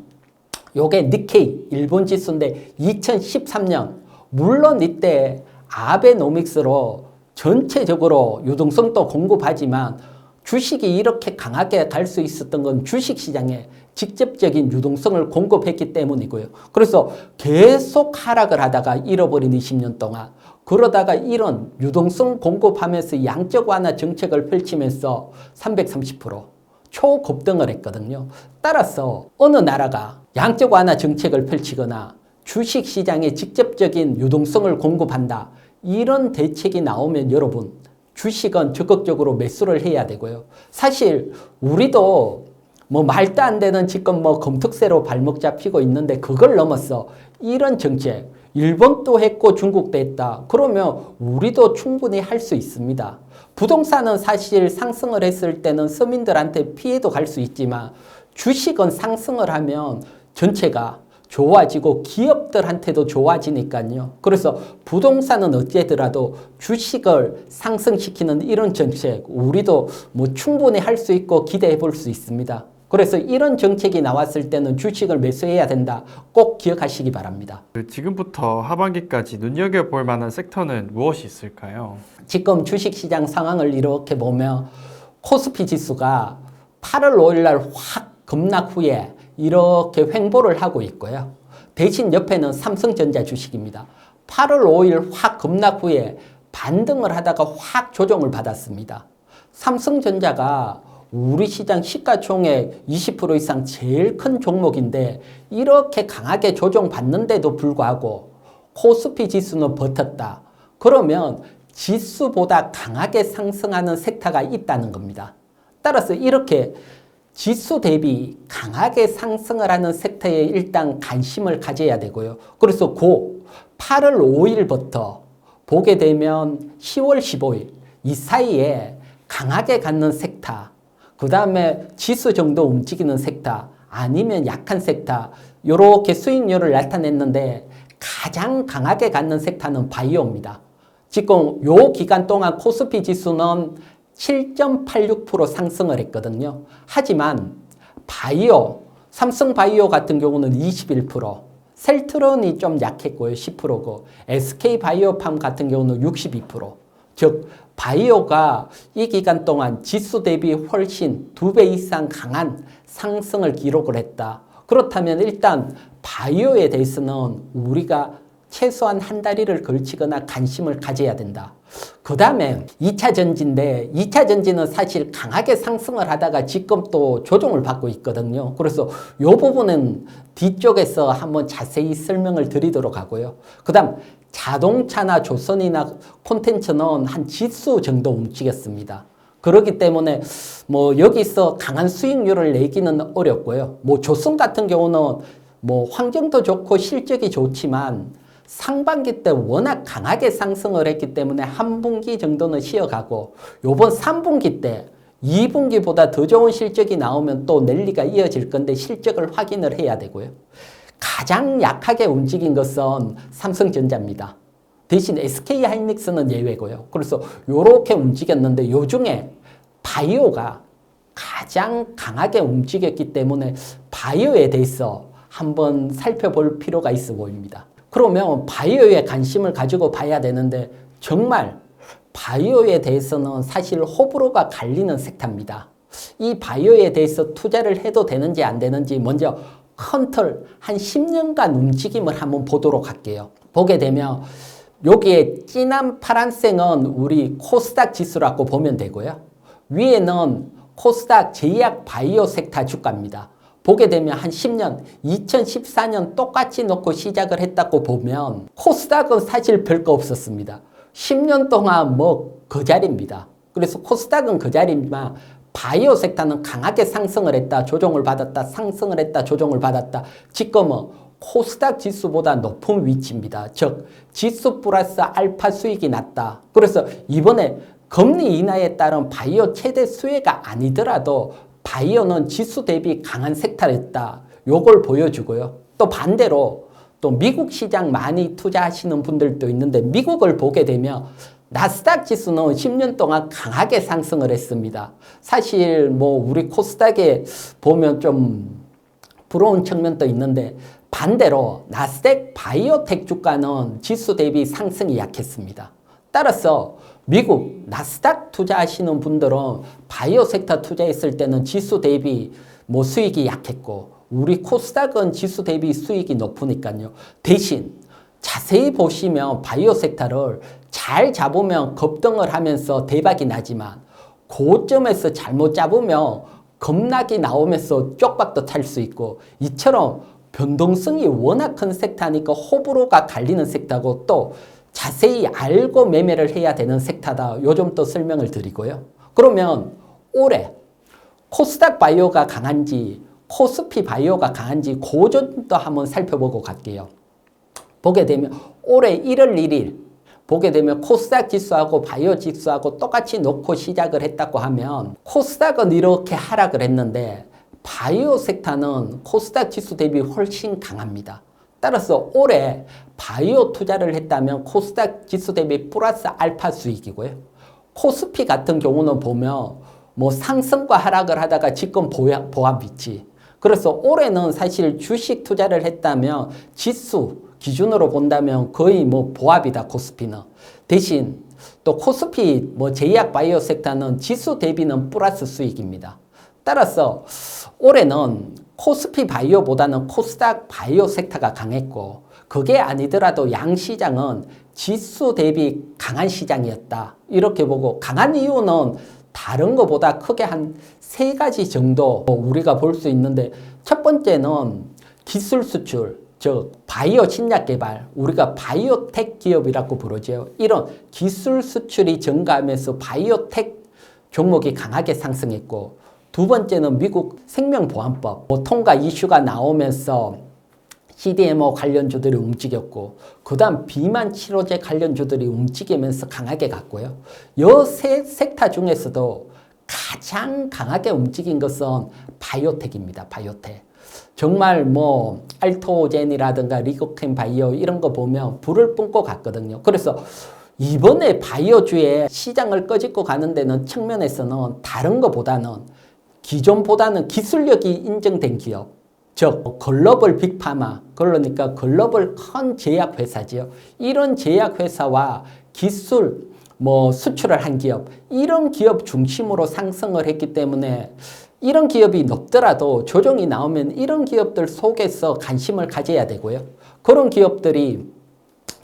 요게 니케이 일본 지수인데 2013년 물론 이때 아베노믹스로 전체적으로 유동성도 공급하지만 주식이 이렇게 강하게 갈 수 있었던 건 주식시장에 직접적인 유동성을 공급했기 때문이고요. 그래서 계속 하락을 하다가 잃어버린 20년 동안 그러다가 이런 유동성 공급하면서 양적 완화 정책을 펼치면서 330% 초급등을 했거든요. 따라서 어느 나라가 양적 완화 정책을 펼치거나 주식시장에 직접적인 유동성을 공급한다. 이런 대책이 나오면 여러분 주식은 적극적으로 매수를 해야 되고요. 사실 우리도 뭐 말도 안 되는 지금 뭐 검특세로 발목 잡히고 있는데 그걸 넘어서 이런 정책 일본도 했고 중국도 했다. 그러면 우리도 충분히 할 수 있습니다. 부동산은 사실 상승을 했을 때는 서민들한테 피해도 갈 수 있지만 주식은 상승을 하면 전체가 좋아지고 기업들한테도 좋아지니까요. 그래서 부동산은 어찌하더라도 주식을 상승시키는 이런 정책 우리도 뭐 충분히 할 수 있고 기대해 볼 수 있습니다. 그래서 이런 정책이 나왔을 때는 주식을 매수해야 된다. 꼭 기억하시기 바랍니다. 지금부터 하반기까지 눈여겨볼 만한 섹터는 무엇이 있을까요? 지금 주식시장 상황을 이렇게 보면 코스피 지수가 8월 5일 날 확 급락 후에 이렇게 횡보를 하고 있고요. 대신 옆에는 삼성전자 주식입니다. 8월 5일 확 급락 후에 반등을 하다가 확 조정을 받았습니다. 삼성전자가 우리 시장 시가총액 20% 이상 제일 큰 종목인데 이렇게 강하게 조정받는데도 불구하고 코스피 지수는 버텼다. 그러면 지수보다 강하게 상승하는 섹터가 있다는 겁니다. 따라서 이렇게 지수 대비 강하게 상승을 하는 섹터에 일단 관심을 가져야 되고요. 그래서 8월 5일부터 보게 되면 10월 15일 이 사이에 강하게 갖는 섹터 그 다음에 지수 정도 움직이는 섹터 아니면 약한 섹터 이렇게 수익률을 나타냈는데 가장 강하게 갖는 섹터는 바이오입니다. 지금 요 기간 동안 코스피 지수는 7.86% 상승을 했거든요. 하지만 바이오, 삼성바이오 같은 경우는 21%, 셀트론이 좀 약했고요. 10%고 SK바이오팜 같은 경우는 62%. 즉 바이오가 이 기간 동안 지수 대비 훨씬 2배 이상 강한 상승을 기록을 했다. 그렇다면 일단 바이오에 대해서는 우리가 최소한 한 다리를 걸치거나 관심을 가져야 된다. 그 다음에 2차 전지인데 2차 전지는 사실 강하게 상승을 하다가 지금 또 조정을 받고 있거든요. 그래서 이 부분은 뒤쪽에서 한번 자세히 설명을 드리도록 하고요. 그 다음 자동차나 조선이나 콘텐츠는 한 지수 정도 움직였습니다. 그렇기 때문에 뭐 여기서 강한 수익률을 내기는 어렵고요. 뭐 조선 같은 경우는 뭐 환경도 좋고 실적이 좋지만 상반기 때 워낙 강하게 상승을 했기 때문에 한 분기 정도는 쉬어가고 요번 3분기 때 2분기보다 더 좋은 실적이 나오면 또 랠리가 이어질 건데 실적을 확인을 해야 되고요. 가장 약하게 움직인 것은 삼성전자입니다. 대신 SK하이닉스는 예외고요. 그래서 요렇게 움직였는데 요 중에 바이오가 가장 강하게 움직였기 때문에 바이오에 대해서 한번 살펴볼 필요가 있어 보입니다. 그러면 바이오에 관심을 가지고 봐야 되는데 정말 바이오에 대해서는 사실 호불호가 갈리는 섹터입니다. 이 바이오에 대해서 투자를 해도 되는지 안 되는지 먼저 큰 틀 한 10년간 움직임을 한번 보도록 할게요. 보게 되면 여기에 진한 파란색은 우리 코스닥 지수라고 보면 되고요. 위에는 코스닥 제약 바이오 섹터 주가입니다. 보게 되면 한 10년, 2014년 똑같이 놓고 시작을 했다고 보면 코스닥은 사실 별거 없었습니다. 10년 동안 뭐 그 자리입니다. 그래서 코스닥은 그 자리지만 바이오 섹터는 강하게 상승을 했다, 조정을 받았다, 상승을 했다, 조정을 받았다. 지금은 코스닥 지수보다 높은 위치입니다. 즉 지수 플러스 알파 수익이 낮다. 그래서 이번에 금리 인하에 따른 바이오 최대 수혜가 아니더라도 바이오는 지수 대비 강한 섹터였다. 요걸 보여주고요. 또 반대로 또 미국 시장 많이 투자하시는 분들도 있는데 미국을 보게 되면 나스닥 지수는 10년 동안 강하게 상승을 했습니다. 사실 뭐 우리 코스닥에 보면 좀 부러운 측면도 있는데 반대로 나스닥 바이오텍 주가는 지수 대비 상승이 약했습니다. 따라서 미국 나스닥 투자하시는 분들은 바이오 섹터 투자했을 때는 지수 대비 뭐 수익이 약했고 우리 코스닥은 지수 대비 수익이 높으니까요. 대신 자세히 보시면 바이오 섹터를 잘 잡으면 급등을 하면서 대박이 나지만 고점에서 잘못 잡으면 급락이 나오면서 쪽박도 탈 수 있고 이처럼 변동성이 워낙 큰 섹터니까 호불호가 갈리는 섹터고 또 자세히 알고 매매를 해야 되는 섹터다. 요점 또 설명을 드리고요. 그러면 올해 코스닥 바이오가 강한지 코스피 바이오가 강한지 그 점도 한번 살펴보고 갈게요. 보게 되면 올해 1월 1일 보게 되면 코스닥 지수하고 바이오 지수하고 똑같이 놓고 시작을 했다고 하면 코스닥은 이렇게 하락을 했는데 바이오 섹터는 코스닥 지수 대비 훨씬 강합니다. 따라서 올해 바이오 투자를 했다면 코스닥 지수 대비 플러스 알파 수익이고요. 코스피 같은 경우는 보면 뭐 상승과 하락을 하다가 지금 보합 위치. 그래서 올해는 사실 주식 투자를 했다면 지수 기준으로 본다면 거의 뭐 보합이다, 코스피는. 대신 또 코스피 뭐 제약 바이오 섹터는 지수 대비는 플러스 수익입니다. 따라서 올해는 코스피 바이오보다는 코스닥 바이오 섹터가 강했고 그게 아니더라도 양시장은 지수 대비 강한 시장이었다. 이렇게 보고 강한 이유는 다른 것보다 크게 한 3가지 정도 우리가 볼 수 있는데 첫 번째는 기술 수출, 즉 바이오 신약 개발, 우리가 바이오텍 기업이라고 부르죠. 이런 기술 수출이 증가하면서 바이오텍 종목이 강하게 상승했고 두 번째는 미국 생명보안법 통과 이슈가 나오면서 CDMO 관련주들이 움직였고 그 다음 비만 치료제 관련주들이 움직이면서 강하게 갔고요. 이 세 섹터 중에서도 가장 강하게 움직인 것은 바이오텍입니다. 바이오텍. 정말 뭐 알토젠이라든가 리고캠 바이오 이런 거 보면 불을 뿜고 갔거든요. 그래서 이번에 바이오주의 시장을 꺼집고 가는 데는 측면에서는 다른 것보다는 기존보다는 기술력이 인정된 기업, 즉 글로벌 빅파마, 그러니까 글로벌 큰 제약회사지요. 이런 제약회사와 기술 뭐 수출을 한 기업, 이런 기업 중심으로 상승을 했기 때문에 이런 기업이 높더라도 조정이 나오면 이런 기업들 속에서 관심을 가져야 되고요. 그런 기업들이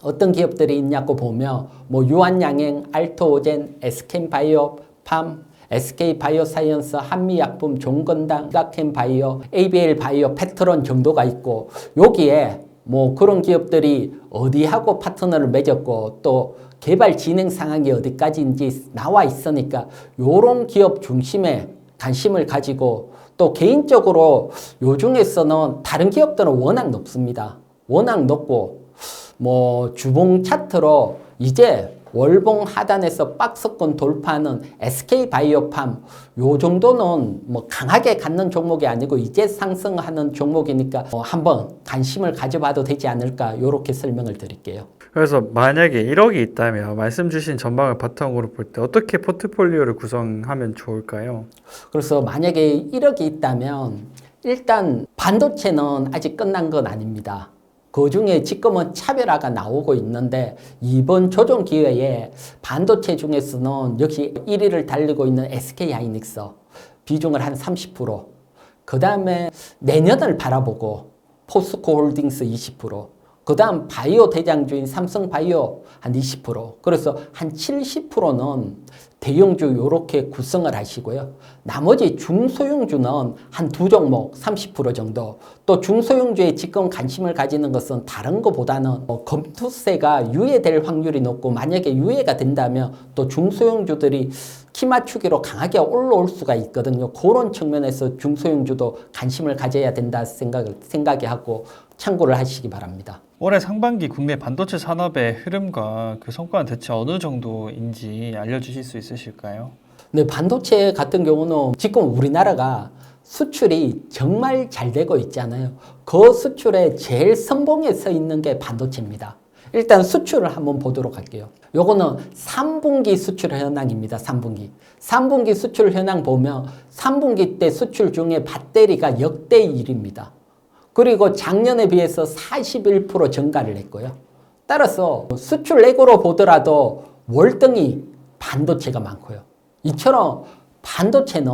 어떤 기업들이 있냐고 보면 뭐 유한양행, 알토오젠, SK바이오, 팜, SK바이오사이언스, 한미약품, 종건당, 이가캠바이오, ABL바이오, 페트론 정도가 있고 여기에 뭐 그런 기업들이 어디하고 파트너를 맺었고 또 개발 진행 상황이 어디까지인지 나와 있으니까 요런 기업 중심에 관심을 가지고 또 개인적으로 요 중에서는 다른 기업들은 워낙 높습니다. 워낙 높고 뭐 주봉 차트로 이제 월봉 하단에서 박스권 돌파하는 SK바이오팜 요 정도는 뭐 강하게 갖는 종목이 아니고 이제 상승하는 종목이니까 한번 관심을 가져봐도 되지 않을까 이렇게 설명을 드릴게요. 그래서 만약에 1억이 있다면 말씀 주신 전망을 바탕으로 볼 때 어떻게 포트폴리오를 구성하면 좋을까요? 그래서 만약에 1억이 있다면 일단 반도체는 아직 끝난 건 아닙니다. 그 중에 지금은 차별화가 나오고 있는데 이번 조정 기회에 반도체 중에서는 역시 1위를 달리고 있는 SK하이닉스 비중을 한 30%, 그 다음에 내년을 바라보고 포스코홀딩스 20%, 그 다음 바이오 대장주인 삼성바이오 한 20%, 그래서 한 70%는 대형주 이렇게 구성을 하시고요. 나머지 중소형주는 한 두 종목 30% 정도. 또 중소형주에 지금 관심을 가지는 것은 다른 것보다는 검투세가 유예될 확률이 높고 만약에 유예가 된다면 또 중소형주들이 키 맞추기로 강하게 올라올 수가 있거든요. 그런 측면에서 중소형주도 관심을 가져야 된다 생각이 하고 참고를 하시기 바랍니다. 올해 상반기 국내 반도체 산업의 흐름과 그 성과는 대체 어느 정도인지 알려주실 수 있으실까요? 네, 반도체 같은 경우는 지금 우리나라가 수출이 정말 잘 되고 있잖아요. 그 수출에 제일 선봉에 서 있는 게 반도체입니다. 일단 수출을 한번 보도록 할게요. 요거는 3분기 수출 현황입니다. 3분기 수출 현황 보면 3분기 때 수출 중에 배터리가 역대 1위입니다. 그리고 작년에 비해서 41% 증가를 했고요. 따라서 수출액으로 보더라도 월등히 반도체가 많고요. 이처럼 반도체는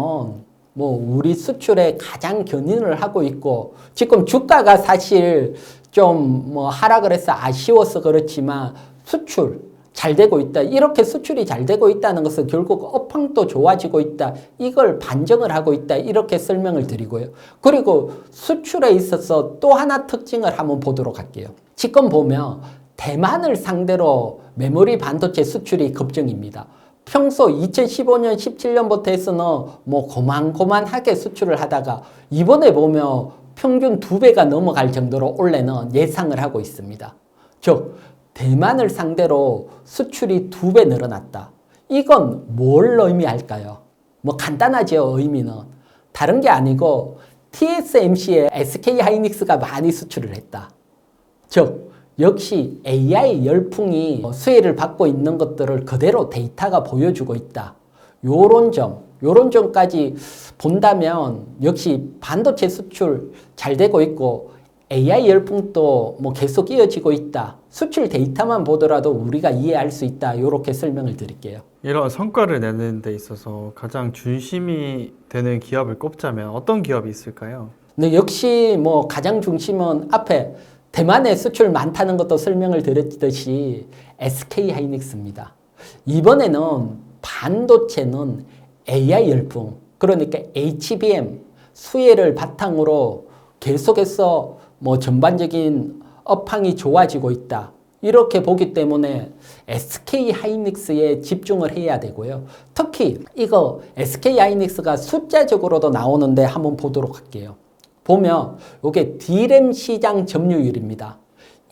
뭐 우리 수출에 가장 견인을 하고 있고 지금 주가가 사실 좀 뭐 하락을 해서 아쉬워서 그렇지만 수출 잘 되고 있다. 이렇게 수출이 잘 되고 있다는 것은 결국 업황도 좋아지고 있다. 이걸 반증을 하고 있다. 이렇게 설명을 드리고요. 그리고 수출에 있어서 또 하나 특징을 한번 보도록 할게요. 지금 보면 대만을 상대로 메모리 반도체 수출이 급증입니다. 평소 2015년, 17년부터 해서는 뭐 고만고만하게 수출을 하다가 이번에 보면 평균 2배가 넘어갈 정도로 올해는 예상을 하고 있습니다. 즉 대만을 상대로 수출이 2배 늘어났다. 이건 뭘 의미할까요? 뭐 간단하죠. 의미는 다른 게 아니고 TSMC에 SK하이닉스가 많이 수출을 했다. 즉 역시 AI 열풍이 수혜를 받고 있는 것들을 그대로 데이터가 보여주고 있다. 요런 점까지 본다면 역시 반도체 수출 잘 되고 있고 AI 열풍도 뭐 계속 이어지고 있다. 수출 데이터만 보더라도 우리가 이해할 수 있다. 이렇게 설명을 드릴게요. 이런 성과를 내는 데 있어서 가장 중심이 되는 기업을 꼽자면 어떤 기업이 있을까요? 근데 역시 뭐 가장 중심은 앞에 대만에 수출 많다는 것도 설명을 드렸듯이 SK하이닉스입니다. 이번에는 반도체는 AI 열풍, 그러니까 HBM 수혜를 바탕으로 계속해서 뭐 전반적인 업황이 좋아지고 있다. 이렇게 보기 때문에 SK하이닉스에 집중을 해야 되고요. 특히 이거 SK하이닉스가 숫자적으로도 나오는데 한번 보도록 할게요. 보면 이게 D램 시장 점유율입니다.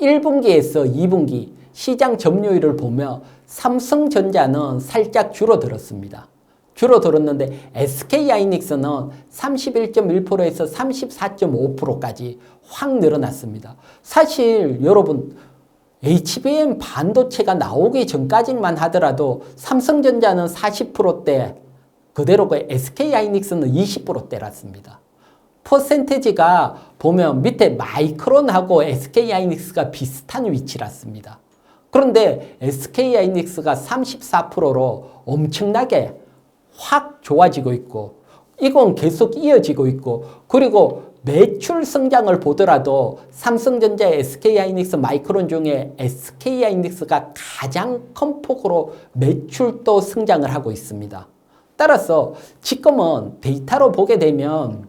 1분기에서 2분기 시장 점유율을 보면 삼성전자는 살짝 줄어들었습니다. 줄어들었는데 SK하이닉스는 31.1%에서 34.5%까지 확 늘어났습니다. 사실 여러분 HBM 반도체가 나오기 전까지만 하더라도 삼성전자는 40%대 그대로고 SK하이닉스는 20%대랐습니다. 퍼센테지가 보면 밑에 마이크론하고 SK하이닉스가 비슷한 위치랐습니다. 그런데 SK하이닉스가 34%로 엄청나게 확 좋아지고 있고 이건 계속 이어지고 있고 그리고 매출 성장을 보더라도 삼성전자, SK하이닉스, 마이크론 중에 SK하이닉스가 가장 큰 폭으로 매출도 성장을 하고 있습니다. 따라서 지금은 데이터로 보게 되면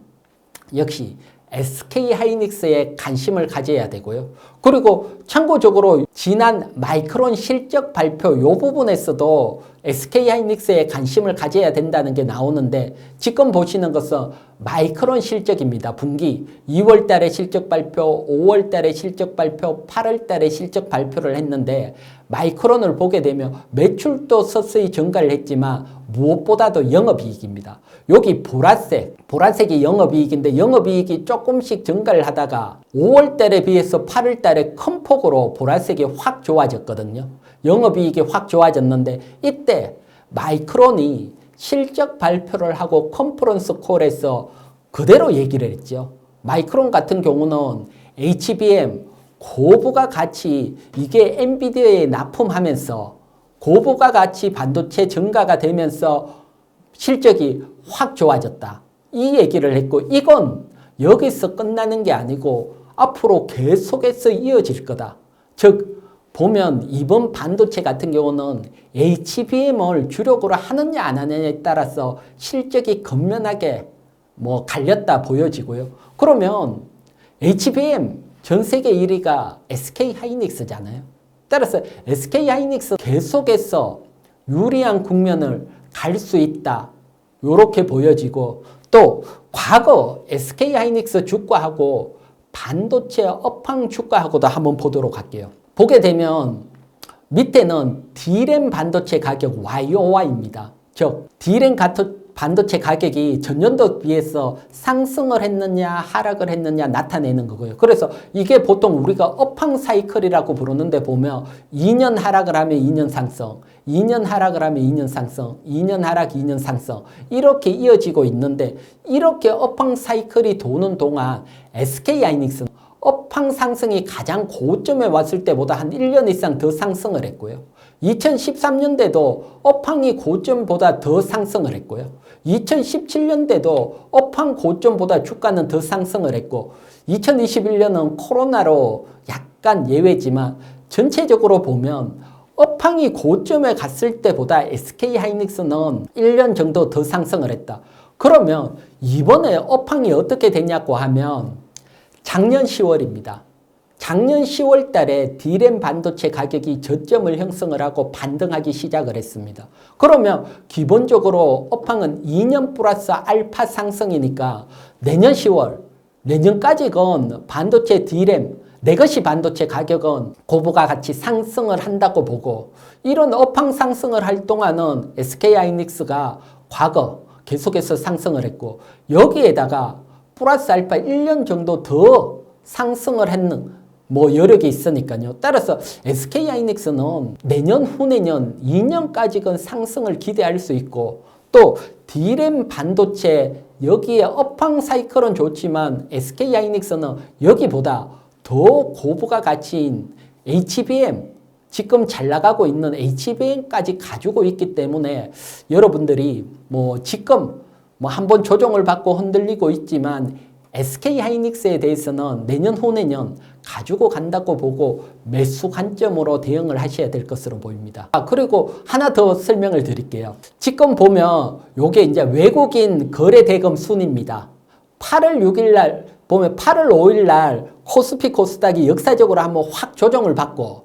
역시 SK하이닉스에 관심을 가져야 되고요. 그리고 참고적으로 지난 마이크론 실적 발표 이 부분에서도 SK하이닉스에 관심을 가져야 된다는 게 나오는데 지금 보시는 것은 마이크론 실적입니다. 분기 2월 달에 실적 발표, 5월 달에 실적 발표, 8월 달에 실적 발표를 했는데 마이크론을 보게 되면 매출도 서서히 증가를 했지만 무엇보다도 영업이익입니다. 여기 보라색이 영업이익인데 영업이익이 조금씩 증가를 하다가 5월 달에 비해서 8월 달에 큰 폭으로 보라색이 확 좋아졌거든요. 영업이익이 확 좋아졌는데 이때 마이크론이 실적 발표를 하고 컨퍼런스 콜에서 그대로 얘기를 했죠. 마이크론 같은 경우는 HBM 고부가 가치 이게 엔비디아에 납품하면서 고부가 가치 반도체 증가가 되면서 실적이 확 좋아졌다. 이 얘기를 했고 이건 여기서 끝나는 게 아니고 앞으로 계속해서 이어질 거다. 즉 보면 이번 반도체 같은 경우는 HBM을 주력으로 하느냐 안 하느냐에 따라서 실적이 급면하게 갈렸다 보여지고요. 그러면 HBM 전 세계 1위가 SK하이닉스잖아요. 따라서 SK하이닉스 계속해서 유리한 국면을 갈 수 있다. 이렇게 보여지고 또 과거 SK하이닉스 주가하고 반도체 업황 주가하고도 한번 보도록 할게요. 보게 되면 밑에는 D램 반도체 가격 YOY입니다. 즉 D램 반도체 가격이 전년도 비해서 상승을 했느냐 하락을 했느냐 나타내는 거고요. 그래서 이게 보통 우리가 업황 사이클이라고 부르는데 보면 2년 하락을 하면 2년 상승, 2년 하락을 하면 2년 상승, 2년 하락, 2년 상승 이렇게 이어지고 있는데 이렇게 업황 사이클이 도는 동안 SK하이닉스는 업황 상승이 가장 고점에 왔을 때보다 한 1년 이상 더 상승을 했고요. 2013년대도 업황이 고점보다 더 상승을 했고요. 2017년대도 업황 고점보다 주가는 더 상승을 했고 2021년은 코로나로 약간 예외지만 전체적으로 보면 업황이 고점에 갔을 때보다 SK하이닉스는 1년 정도 더 상승을 했다. 그러면 이번에 업황이 어떻게 됐냐고 하면 작년 10월입니다. 작년 10월 달에 D램 반도체 가격이 저점을 형성을 하고 반등하기 시작을 했습니다. 그러면 기본적으로 업황은 2년 플러스 알파 상승이니까 내년 10월, 내년까지건 반도체 D램, 레거시 반도체 가격은 고부가 같이 상승을 한다고 보고 이런 업황 상승을 할 동안은 SK하이닉스가 과거 계속해서 상승을 했고 여기에다가 플러스 알파 1년 정도 더 상승을 했는 여력이 있으니까요. 따라서 SK하이닉스는 내년 후내년 2년까지는 상승을 기대할 수 있고 또 D램 반도체 여기에 업황 사이클은 좋지만 SK하이닉스는 여기보다 더 고부가 가치인 HBM 지금 잘 나가고 있는 HBM까지 가지고 있기 때문에 여러분들이 지금 한번 조정을 받고 흔들리고 있지만 SK하이닉스에 대해서는 내년 후내년 가지고 간다고 보고 매수 관점으로 대응을 하셔야 될 것으로 보입니다. 그리고 하나 더 설명을 드릴게요. 지금 보면 요게 이제 외국인 거래 대금 순입니다. 8월 6일 날 보면 8월 5일 날 코스피 코스닥이 역사적으로 한번 확 조정을 받고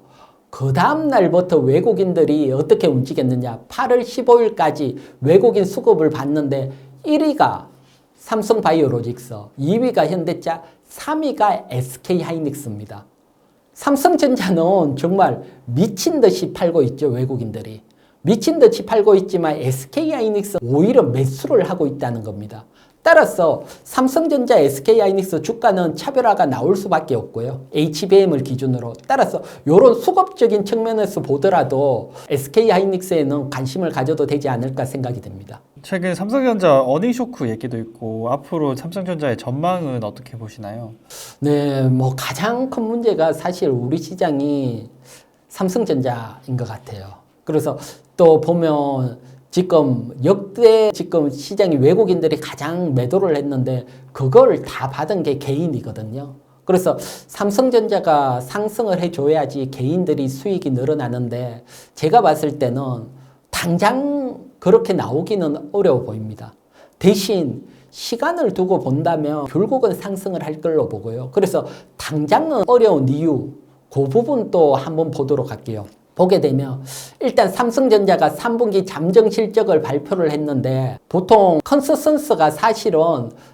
그 다음 날부터 외국인들이 어떻게 움직였느냐. 8월 15일까지 외국인 수급을 받는데 1위가 삼성바이오로직스, 2위가 현대차, 3위가 SK하이닉스입니다. 삼성전자는 정말 미친 듯이 팔고 있죠. 외국인들이. 미친 듯이 팔고 있지만 SK하이닉스 오히려 매수를 하고 있다는 겁니다. 따라서 삼성전자, SK하이닉스 주가는 차별화가 나올 수밖에 없고요. HBM을 기준으로. 따라서 이런 수급적인 측면에서 보더라도 SK하이닉스에는 관심을 가져도 되지 않을까 생각이 듭니다. 최근 삼성전자 어닝 쇼크 얘기도 있고 앞으로 삼성전자의 전망은 어떻게 보시나요? 네, 가장 큰 문제가 사실 우리 시장이 삼성전자인 것 같아요. 그래서 또 보면 지금 역대 지금 시장이 외국인들이 가장 매도를 했는데 그걸 다 받은 게 개인이거든요. 그래서 삼성전자가 상승을 해줘야지 개인들이 수익이 늘어나는데 제가 봤을 때는 당장 그렇게 나오기는 어려워 보입니다. 대신 시간을 두고 본다면 결국은 상승을 할 걸로 보고요. 그래서 당장은 어려운 이유, 그 부분도 한번 보도록 할게요. 보게 되면 일단 삼성전자가 3분기 잠정 실적을 발표를 했는데 보통 컨센서스가 사실은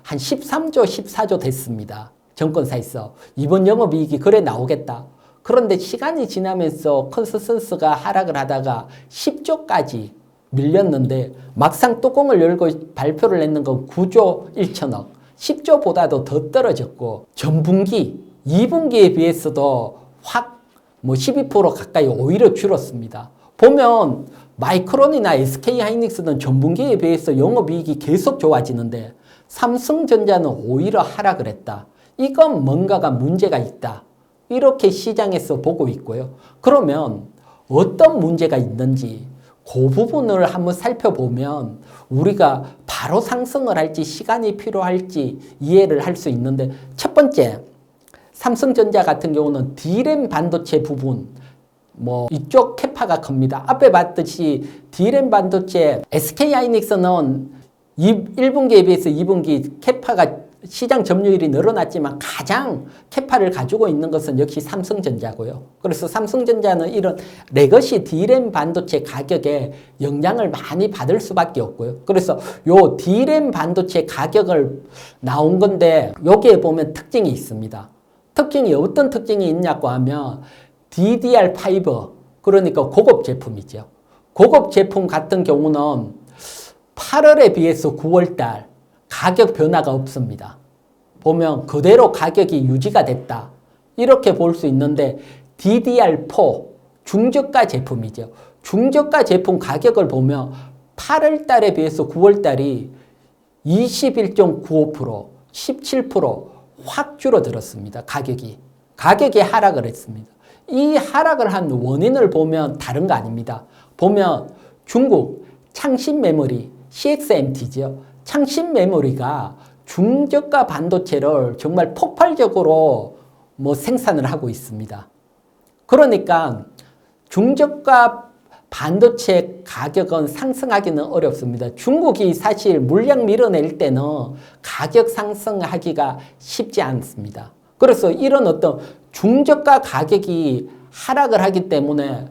한 13조, 14조 됐습니다. 정권사에서 이번 영업이익이 그래 나오겠다. 그런데 시간이 지나면서 컨센서스가 하락을 하다가 10조까지 밀렸는데 막상 뚜껑을 열고 발표를 했는 건 9조 1천억, 10조보다도 더 떨어졌고 전분기, 2분기에 비해서도 확 12% 가까이 오히려 줄었습니다. 보면 마이크론이나 SK하이닉스는 전분기에 비해서 영업이익이 계속 좋아지는데 삼성전자는 오히려 하락을 했다. 이건 뭔가가 문제가 있다. 이렇게 시장에서 보고 있고요. 그러면 어떤 문제가 있는지 그 부분을 한번 살펴보면 우리가 바로 상승을 할지 시간이 필요할지 이해를 할 수 있는데 첫 번째, 삼성전자 같은 경우는 D램 반도체 부분 이쪽 캐파가 큽니다. 앞에 봤듯이 D램 반도체 SK하이닉스는 1분기에 비해서 2분기 캐파가 시장 점유율이 늘어났지만 가장 캐파를 가지고 있는 것은 역시 삼성전자고요. 그래서 삼성전자는 이런 레거시 D램 반도체 가격에 영향을 많이 받을 수밖에 없고요. 그래서 요 D램 반도체 가격을 나온 건데 여기에 보면 특징이 있습니다. 특징이 어떤 특징이 있냐고 하면 DDR5 그러니까 고급 제품이죠. 고급 제품 같은 경우는 8월에 비해서 9월달 가격 변화가 없습니다. 보면 그대로 가격이 유지가 됐다. 이렇게 볼 수 있는데 DDR4 중저가 제품이죠. 중저가 제품 가격을 보면 8월 달에 비해서 9월 달이 21.95%, 17% 확 줄어들었습니다. 가격이 하락을 했습니다. 이 하락을 한 원인을 보면 다른 거 아닙니다. 보면 중국 창신 메모리 CXMT죠. 창신 메모리가 중저가 반도체를 정말 폭발적으로 생산을 하고 있습니다. 그러니까 중저가 반도체 가격은 상승하기는 어렵습니다. 중국이 사실 물량 밀어낼 때는 가격 상승하기가 쉽지 않습니다. 그래서 이런 어떤 중저가 가격이 하락을 하기 때문에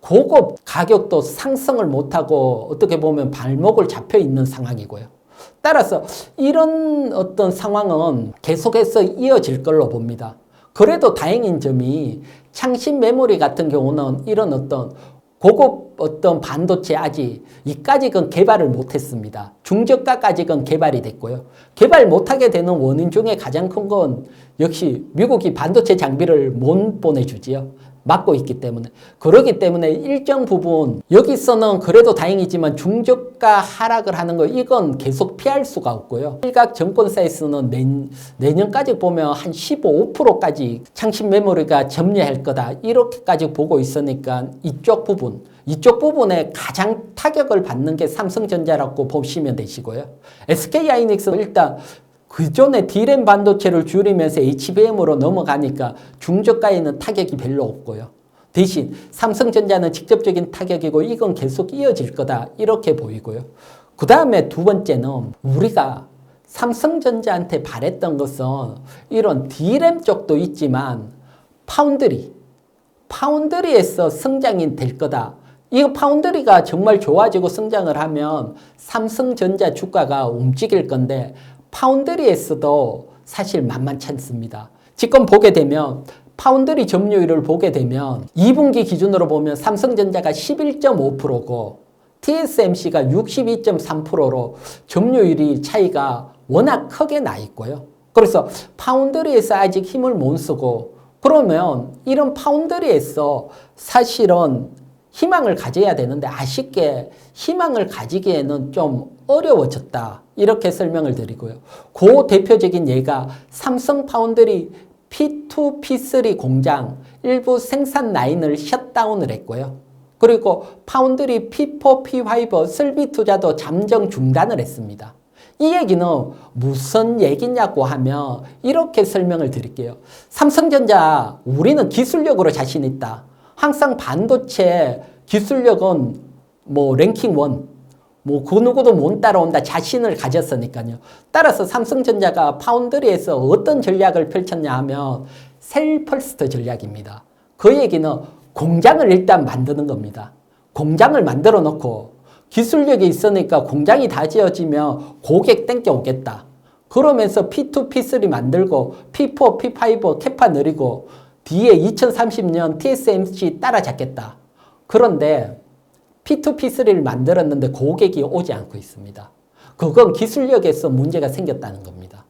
고급 가격도 상승을 못하고 어떻게 보면 발목을 잡혀 있는 상황이고요. 따라서 이런 어떤 상황은 계속해서 이어질 걸로 봅니다. 그래도 다행인 점이 창신 메모리 같은 경우는 이런 어떤 고급 어떤 반도체 아직 이까지는 개발을 못했습니다. 중저가까지는 개발이 됐고요. 개발 못하게 되는 원인 중에 가장 큰 건 역시 미국이 반도체 장비를 못 보내주지요. 막고 있기 때문에. 그렇기 때문에 일정 부분 여기서는 그래도 다행이지만 중저가 하락을 하는 거 이건 계속 피할 수가 없고요. 일각 정권사에서는 내년까지 보면 한 15%까지 창신 메모리가 점유할 거다. 이렇게까지 보고 있으니까 이쪽 부분에 가장 타격을 받는 게 삼성전자라고 보시면 되시고요. SK하이닉스는 일단 그전에 D램 반도체를 줄이면서 HBM으로 넘어가니까 중저가에는 타격이 별로 없고요. 대신 삼성전자는 직접적인 타격이고 이건 계속 이어질 거다 이렇게 보이고요. 그 다음에 두 번째는 우리가 삼성전자한테 바랬던 것은 이런 D램 쪽도 있지만 파운드리에서 성장이 될 거다. 이 파운드리가 정말 좋아지고 성장을 하면 삼성전자 주가가 움직일 건데 파운드리에서도 사실 만만치 않습니다. 지금 보게 되면 파운드리 점유율을 보게 되면 2분기 기준으로 보면 삼성전자가 11.5%고 TSMC가 62.3%로 점유율이 차이가 워낙 크게 나 있고요. 그래서 파운드리에서 아직 힘을 못 쓰고 그러면 이런 파운드리에서 사실은 희망을 가져야 되는데 아쉽게 희망을 가지기에는 좀 어려워졌다. 이렇게 설명을 드리고요. 그 대표적인 예가 삼성 파운드리 P2, P3 공장 일부 생산 라인을 셧다운을 했고요. 그리고 파운드리 P4, P5 설비 투자도 잠정 중단을 했습니다. 이 얘기는 무슨 얘기냐고 하면 이렇게 설명을 드릴게요. 삼성전자 우리는 기술력으로 자신 있다. 항상 반도체 기술력은 뭐 랭킹 1, 뭐 그 누구도 못 따라온다 자신을 가졌으니까요. 따라서 삼성전자가 파운드리에서 어떤 전략을 펼쳤냐 하면 셀퍼스트 전략입니다. 그 얘기는 공장을 일단 만드는 겁니다. 공장을 만들어 놓고 기술력이 있으니까 공장이 다 지어지면 고객 땡겨 오겠다. 그러면서 P2, P3 만들고 P4, P5 캐파 늘리고 뒤에 2030년 TSMC 따라잡겠다. 그런데 P2, P3를 만들었는데 고객이 오지 않고 있습니다. 그건 기술력에서 문제가 생겼다는 겁니다.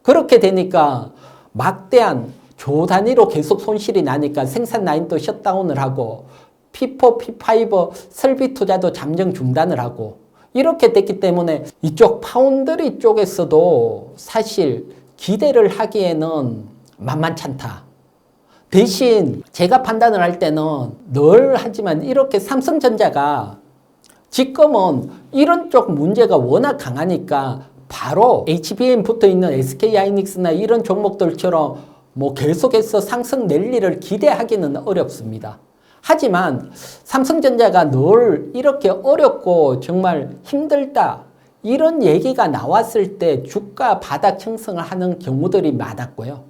그렇게 되니까 막대한 조 단위로 계속 손실이 나니까 생산 라인도 셧다운을 하고 P4, P5 설비 투자도 잠정 중단을 하고 이렇게 됐기 때문에 이쪽 파운드리 쪽에서도 사실 기대를 하기에는 만만찮다. 대신 제가 판단을 할 때는 늘 하지만 이렇게 삼성전자가 지금은 이런 쪽 문제가 워낙 강하니까 바로 HBM 붙어 있는 SK하이닉스나 이런 종목들처럼 뭐 계속해서 상승 랠리를 기대하기는 어렵습니다. 하지만 삼성전자가 늘 이렇게 어렵고 정말 힘들다 이런 얘기가 나왔을 때 주가 바닥 형성을 하는 경우들이 많았고요.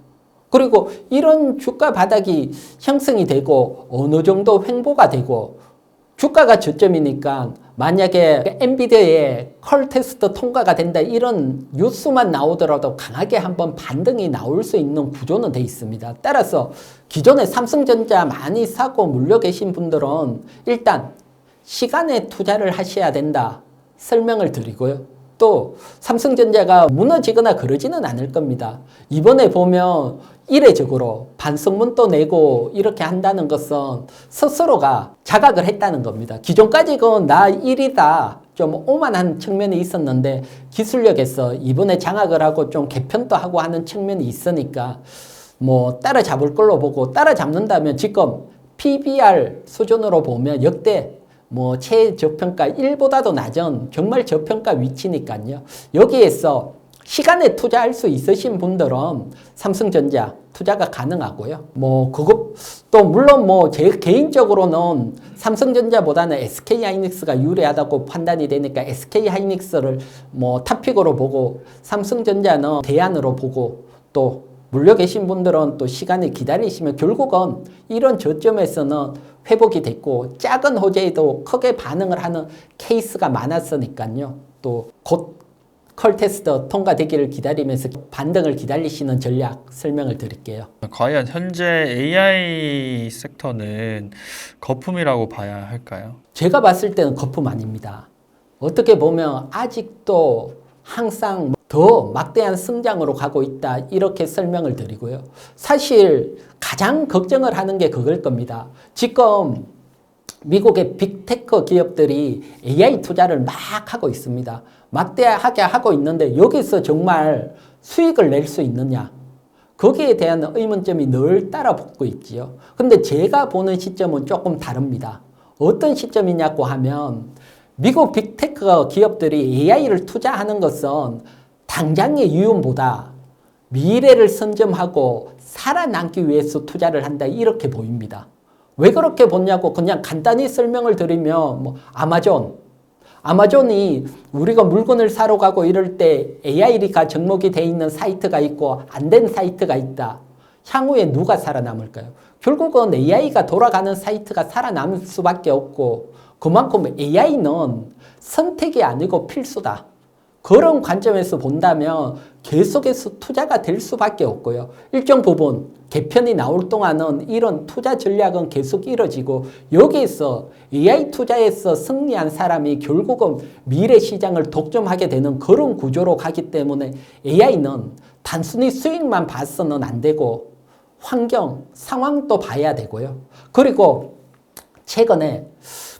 그리고 이런 주가 바닥이 형성이 되고 어느 정도 횡보가 되고 주가가 저점이니까 만약에 엔비디아의 컬 테스트 통과가 된다 이런 뉴스만 나오더라도 강하게 한번 반등이 나올 수 있는 구조는 돼 있습니다. 따라서 기존에 삼성전자 많이 사고 물려 계신 분들은 일단 시간에 투자를 하셔야 된다 설명을 드리고요. 또 삼성전자가 무너지거나 그러지는 않을 겁니다. 이번에 보면 이례적으로 반성문도 내고 이렇게 한다는 것은 스스로가 자각을 했다는 겁니다. 기존까지는 나 1위다 좀 오만한 측면이 있었는데 기술력에서 이번에 장악을 하고 좀 개편도 하고 하는 측면이 있으니까 뭐 따라잡을 걸로 보고 따라잡는다면 지금 PBR 수준으로 보면 역대 뭐 최저평가 1보다도 낮은 정말 저평가 위치니까요. 여기에서 시간에 투자할 수 있으신 분들은 삼성전자 투자가 가능하고요. 뭐 그것 또 물론 뭐 제 개인적으로는 삼성전자보다는 SK하이닉스가 유리하다고 판단이 되니까 SK하이닉스를 뭐 탑픽으로 보고 삼성전자는 대안으로 보고 또 물려 계신 분들은 또 시간을 기다리시면 결국은 이런 저점에서는 회복이 됐고 작은 호재에도 크게 반응을 하는 케이스가 많았으니까요. 또 곧 컬 테스트 통과되기를 기다리면서 반등을 기다리시는 전략 설명을 드릴게요. 과연 현재 AI 섹터는 거품이라고 봐야 할까요? 제가 봤을 때는 거품 아닙니다. 어떻게 보면 아직도 항상 더 막대한 성장으로 가고 있다 이렇게 설명을 드리고요. 사실 가장 걱정을 하는 게 그걸 겁니다. 지금 미국의 빅테크 기업들이 AI 투자를 막 하고 있습니다. 막대하게 하고 있는데 여기서 정말 수익을 낼 수 있느냐? 거기에 대한 의문점이 늘 따라붙고 있지요. 근데 제가 보는 시점은 조금 다릅니다. 어떤 시점이냐고 하면 미국 빅테크 기업들이 AI를 투자하는 것은 당장의 유용보다 미래를 선점하고 살아남기 위해서 투자를 한다 이렇게 보입니다. 왜 그렇게 보냐고 그냥 간단히 설명을 드리면 뭐 아마존이 우리가 물건을 사러 가고 이럴 때 AI가 접목이 돼 있는 사이트가 있고 안 된 사이트가 있다. 향후에 누가 살아남을까요? 결국은 AI가 돌아가는 사이트가 살아남을 수밖에 없고 그만큼 AI는 선택이 아니고 필수다. 그런 관점에서 본다면 계속해서 투자가 될 수밖에 없고요. 일정 부분 개편이 나올 동안은 이런 투자 전략은 계속 이뤄지고 여기에서 AI 투자에서 승리한 사람이 결국은 미래 시장을 독점하게 되는 그런 구조로 가기 때문에 AI는 단순히 수익만 봐서는 안 되고 환경, 상황도 봐야 되고요. 그리고 최근에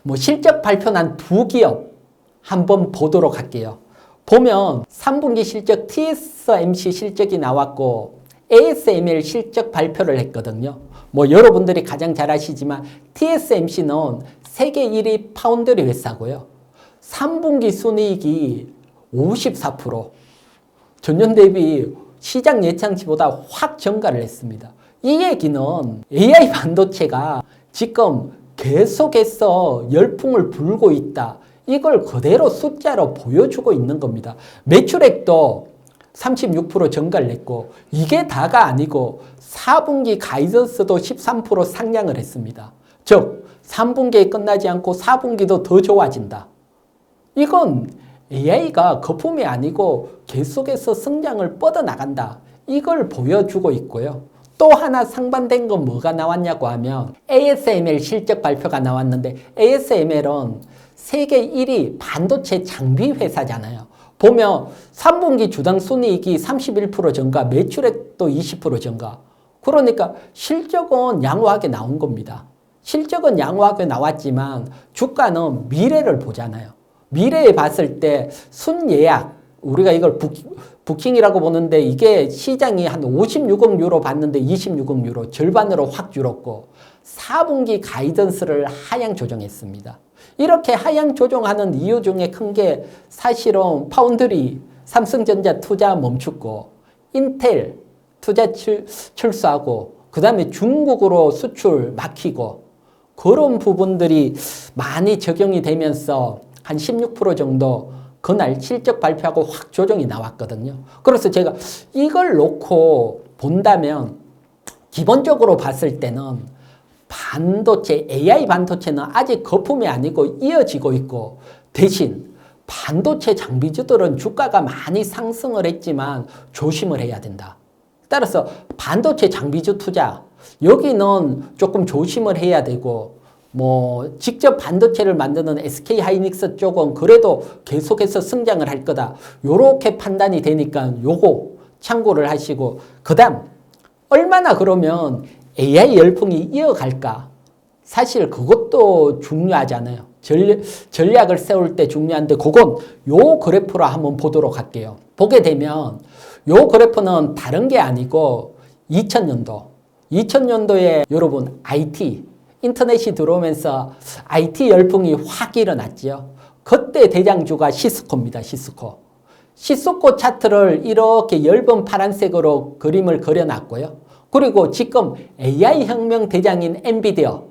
뭐 실적 발표난 두 기업 한번 보도록 할게요. 보면 3분기 실적 TSMC 실적이 나왔고 ASML 실적 발표를 했거든요. 뭐 여러분들이 가장 잘 아시지만 TSMC는 세계 1위 파운드리 회사고요. 3분기 순이익이 54%, 전년 대비 시장 예상치보다 확 증가를 했습니다. 이 얘기는 AI 반도체가 지금 계속해서 열풍을 불고 있다. 이걸 그대로 숫자로 보여주고 있는 겁니다. 매출액도 36% 증가를 했고 이게 다가 아니고 4분기 가이던스도 13% 상향을 했습니다. 즉 3분기에 끝나지 않고 4분기도 더 좋아진다. 이건 AI가 거품이 아니고 계속해서 성장을 뻗어나간다. 이걸 보여주고 있고요. 또 하나 상반된 건 뭐가 나왔냐고 하면 ASML 실적 발표가 나왔는데 ASML은 세계 1위 반도체 장비 회사잖아요. 보면 3분기 주당 순이익이 31% 증가, 매출액도 20% 증가. 그러니까 실적은 양호하게 나온 겁니다. 실적은 양호하게 나왔지만 주가는 미래를 보잖아요. 미래에 봤을 때 순예약, 우리가 이걸 부킹이라고 보는데 이게 시장이 한 56억 유로 봤는데 26억 유로, 절반으로 확 줄었고 4분기 가이던스를 하향 조정했습니다. 이렇게 하향 조정하는 이유 중에 큰 게 사실은 파운드리, 삼성전자 투자 멈추고 인텔 투자 철수하고 그 다음에 중국으로 수출 막히고 그런 부분들이 많이 적용이 되면서 한 16% 정도 그날 실적 발표하고 확 조정이 나왔거든요. 그래서 제가 이걸 놓고 본다면 기본적으로 봤을 때는 반도체, AI 반도체는 아직 거품이 아니고 이어지고 있고 대신 반도체 장비주들은 주가가 많이 상승을 했지만 조심을 해야 된다. 따라서 반도체 장비주 투자, 여기는 조금 조심을 해야 되고 직접 반도체를 만드는 SK 하이닉스 쪽은 그래도 계속해서 성장을 할 거다. 요렇게 판단이 되니까 요거 참고를 하시고 그 다음 얼마나 그러면 AI 열풍이 이어갈까? 사실 그것도 중요하잖아요. 전략을 세울 때 중요한데 그건 요 그래프로 한번 보도록 할게요. 보게 되면 요 그래프는 다른 게 아니고 2000년도에 여러분 IT 인터넷이 들어오면서 IT 열풍이 확 일어났죠. 그때 대장주가 시스코입니다. 시스코 차트를 이렇게 엷은 파란색으로 그림을 그려놨고요. 그리고 지금 AI 혁명 대장인 엔비디아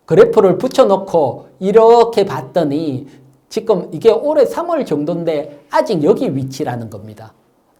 그래프를 붙여놓고 이렇게 봤더니 지금 이게 올해 3월 정도인데 아직 여기 위치라는 겁니다.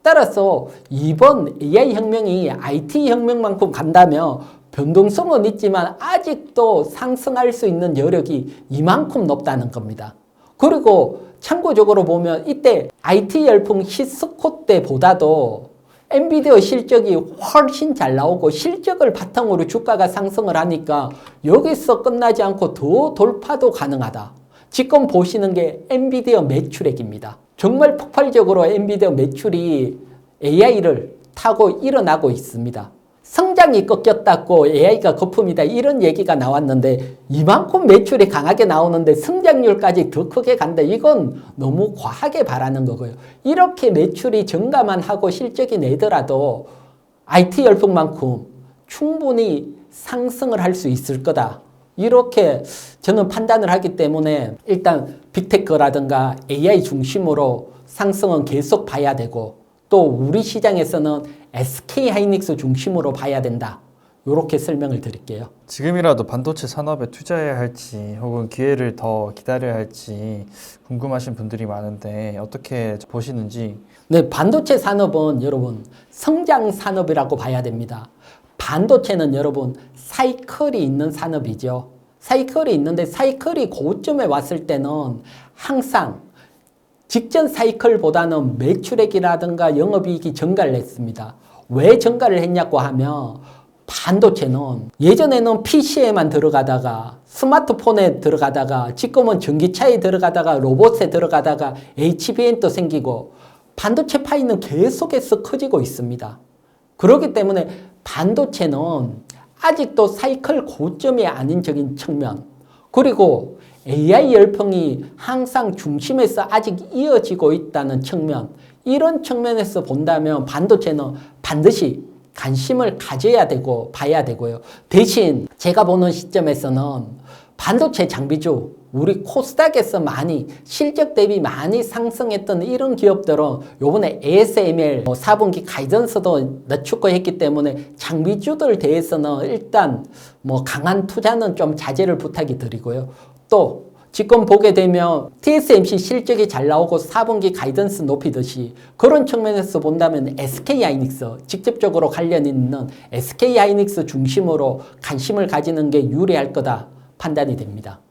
따라서 이번 AI 혁명이 IT 혁명만큼 간다면 변동성은 있지만 아직도 상승할 수 있는 여력이 이만큼 높다는 겁니다. 그리고 참고적으로 보면 이때 IT 열풍 시스코 때보다도 엔비디아 실적이 훨씬 잘 나오고 실적을 바탕으로 주가가 상승을 하니까 여기서 끝나지 않고 더 돌파도 가능하다. 지금 보시는 게 엔비디아 매출액입니다. 정말 폭발적으로 엔비디아 매출이 AI를 타고 일어나고 있습니다. 성장이 꺾였다고 AI가 거품이다 이런 얘기가 나왔는데 이만큼 매출이 강하게 나오는데 성장률까지 더 크게 간다. 이건 너무 과하게 바라는 거고요. 이렇게 매출이 증가만 하고 실적이 내더라도 IT 열풍만큼 충분히 상승을 할 수 있을 거다. 이렇게 저는 판단을 하기 때문에 일단 빅테크라든가 AI 중심으로 상승은 계속 봐야 되고 또 우리 시장에서는 SK 하이닉스 중심으로 봐야 된다. 이렇게 설명을 드릴게요. 지금이라도 반도체 산업에 투자해야 할지 혹은 기회를 더 기다려야 할지 궁금하신 분들이 많은데 어떻게 보시는지. 네, 반도체 산업은 여러분 성장 산업이라고 봐야 됩니다. 반도체는 여러분 사이클이 있는 산업이죠. 사이클이 있는데 사이클이 고점에 왔을 때는 항상 직전 사이클보다는 매출액이라든가 영업이익이 증가를 했습니다. 왜 증가를 했냐고 하면 반도체는 예전에는 PC에만 들어가다가 스마트폰에 들어가다가 지금은 전기차에 들어가다가 로봇에 들어가다가 HBM도 생기고 반도체 파이는 계속해서 커지고 있습니다. 그렇기 때문에 반도체는 아직도 사이클 고점이 아닌 적인 측면 그리고 AI 열풍이 항상 중심에서 아직 이어지고 있다는 측면 이런 측면에서 본다면 반도체는 반드시 관심을 가져야 되고 봐야 되고요. 대신 제가 보는 시점에서는 반도체 장비주, 우리 코스닥에서 많이 실적 대비 많이 상승했던 이런 기업들은 요번에 ASML 4분기 가이던스도 늦추고 했기 때문에 장비주들 대해서는 일단 강한 투자는 좀 자제를 부탁이 드리고요. 또 지금 보게 되면 TSMC 실적이 잘 나오고 4분기 가이던스 높이듯이 그런 측면에서 본다면 SK하이닉스 직접적으로 관련 있는 SK하이닉스 중심으로 관심을 가지는 게 유리할 거다 판단이 됩니다.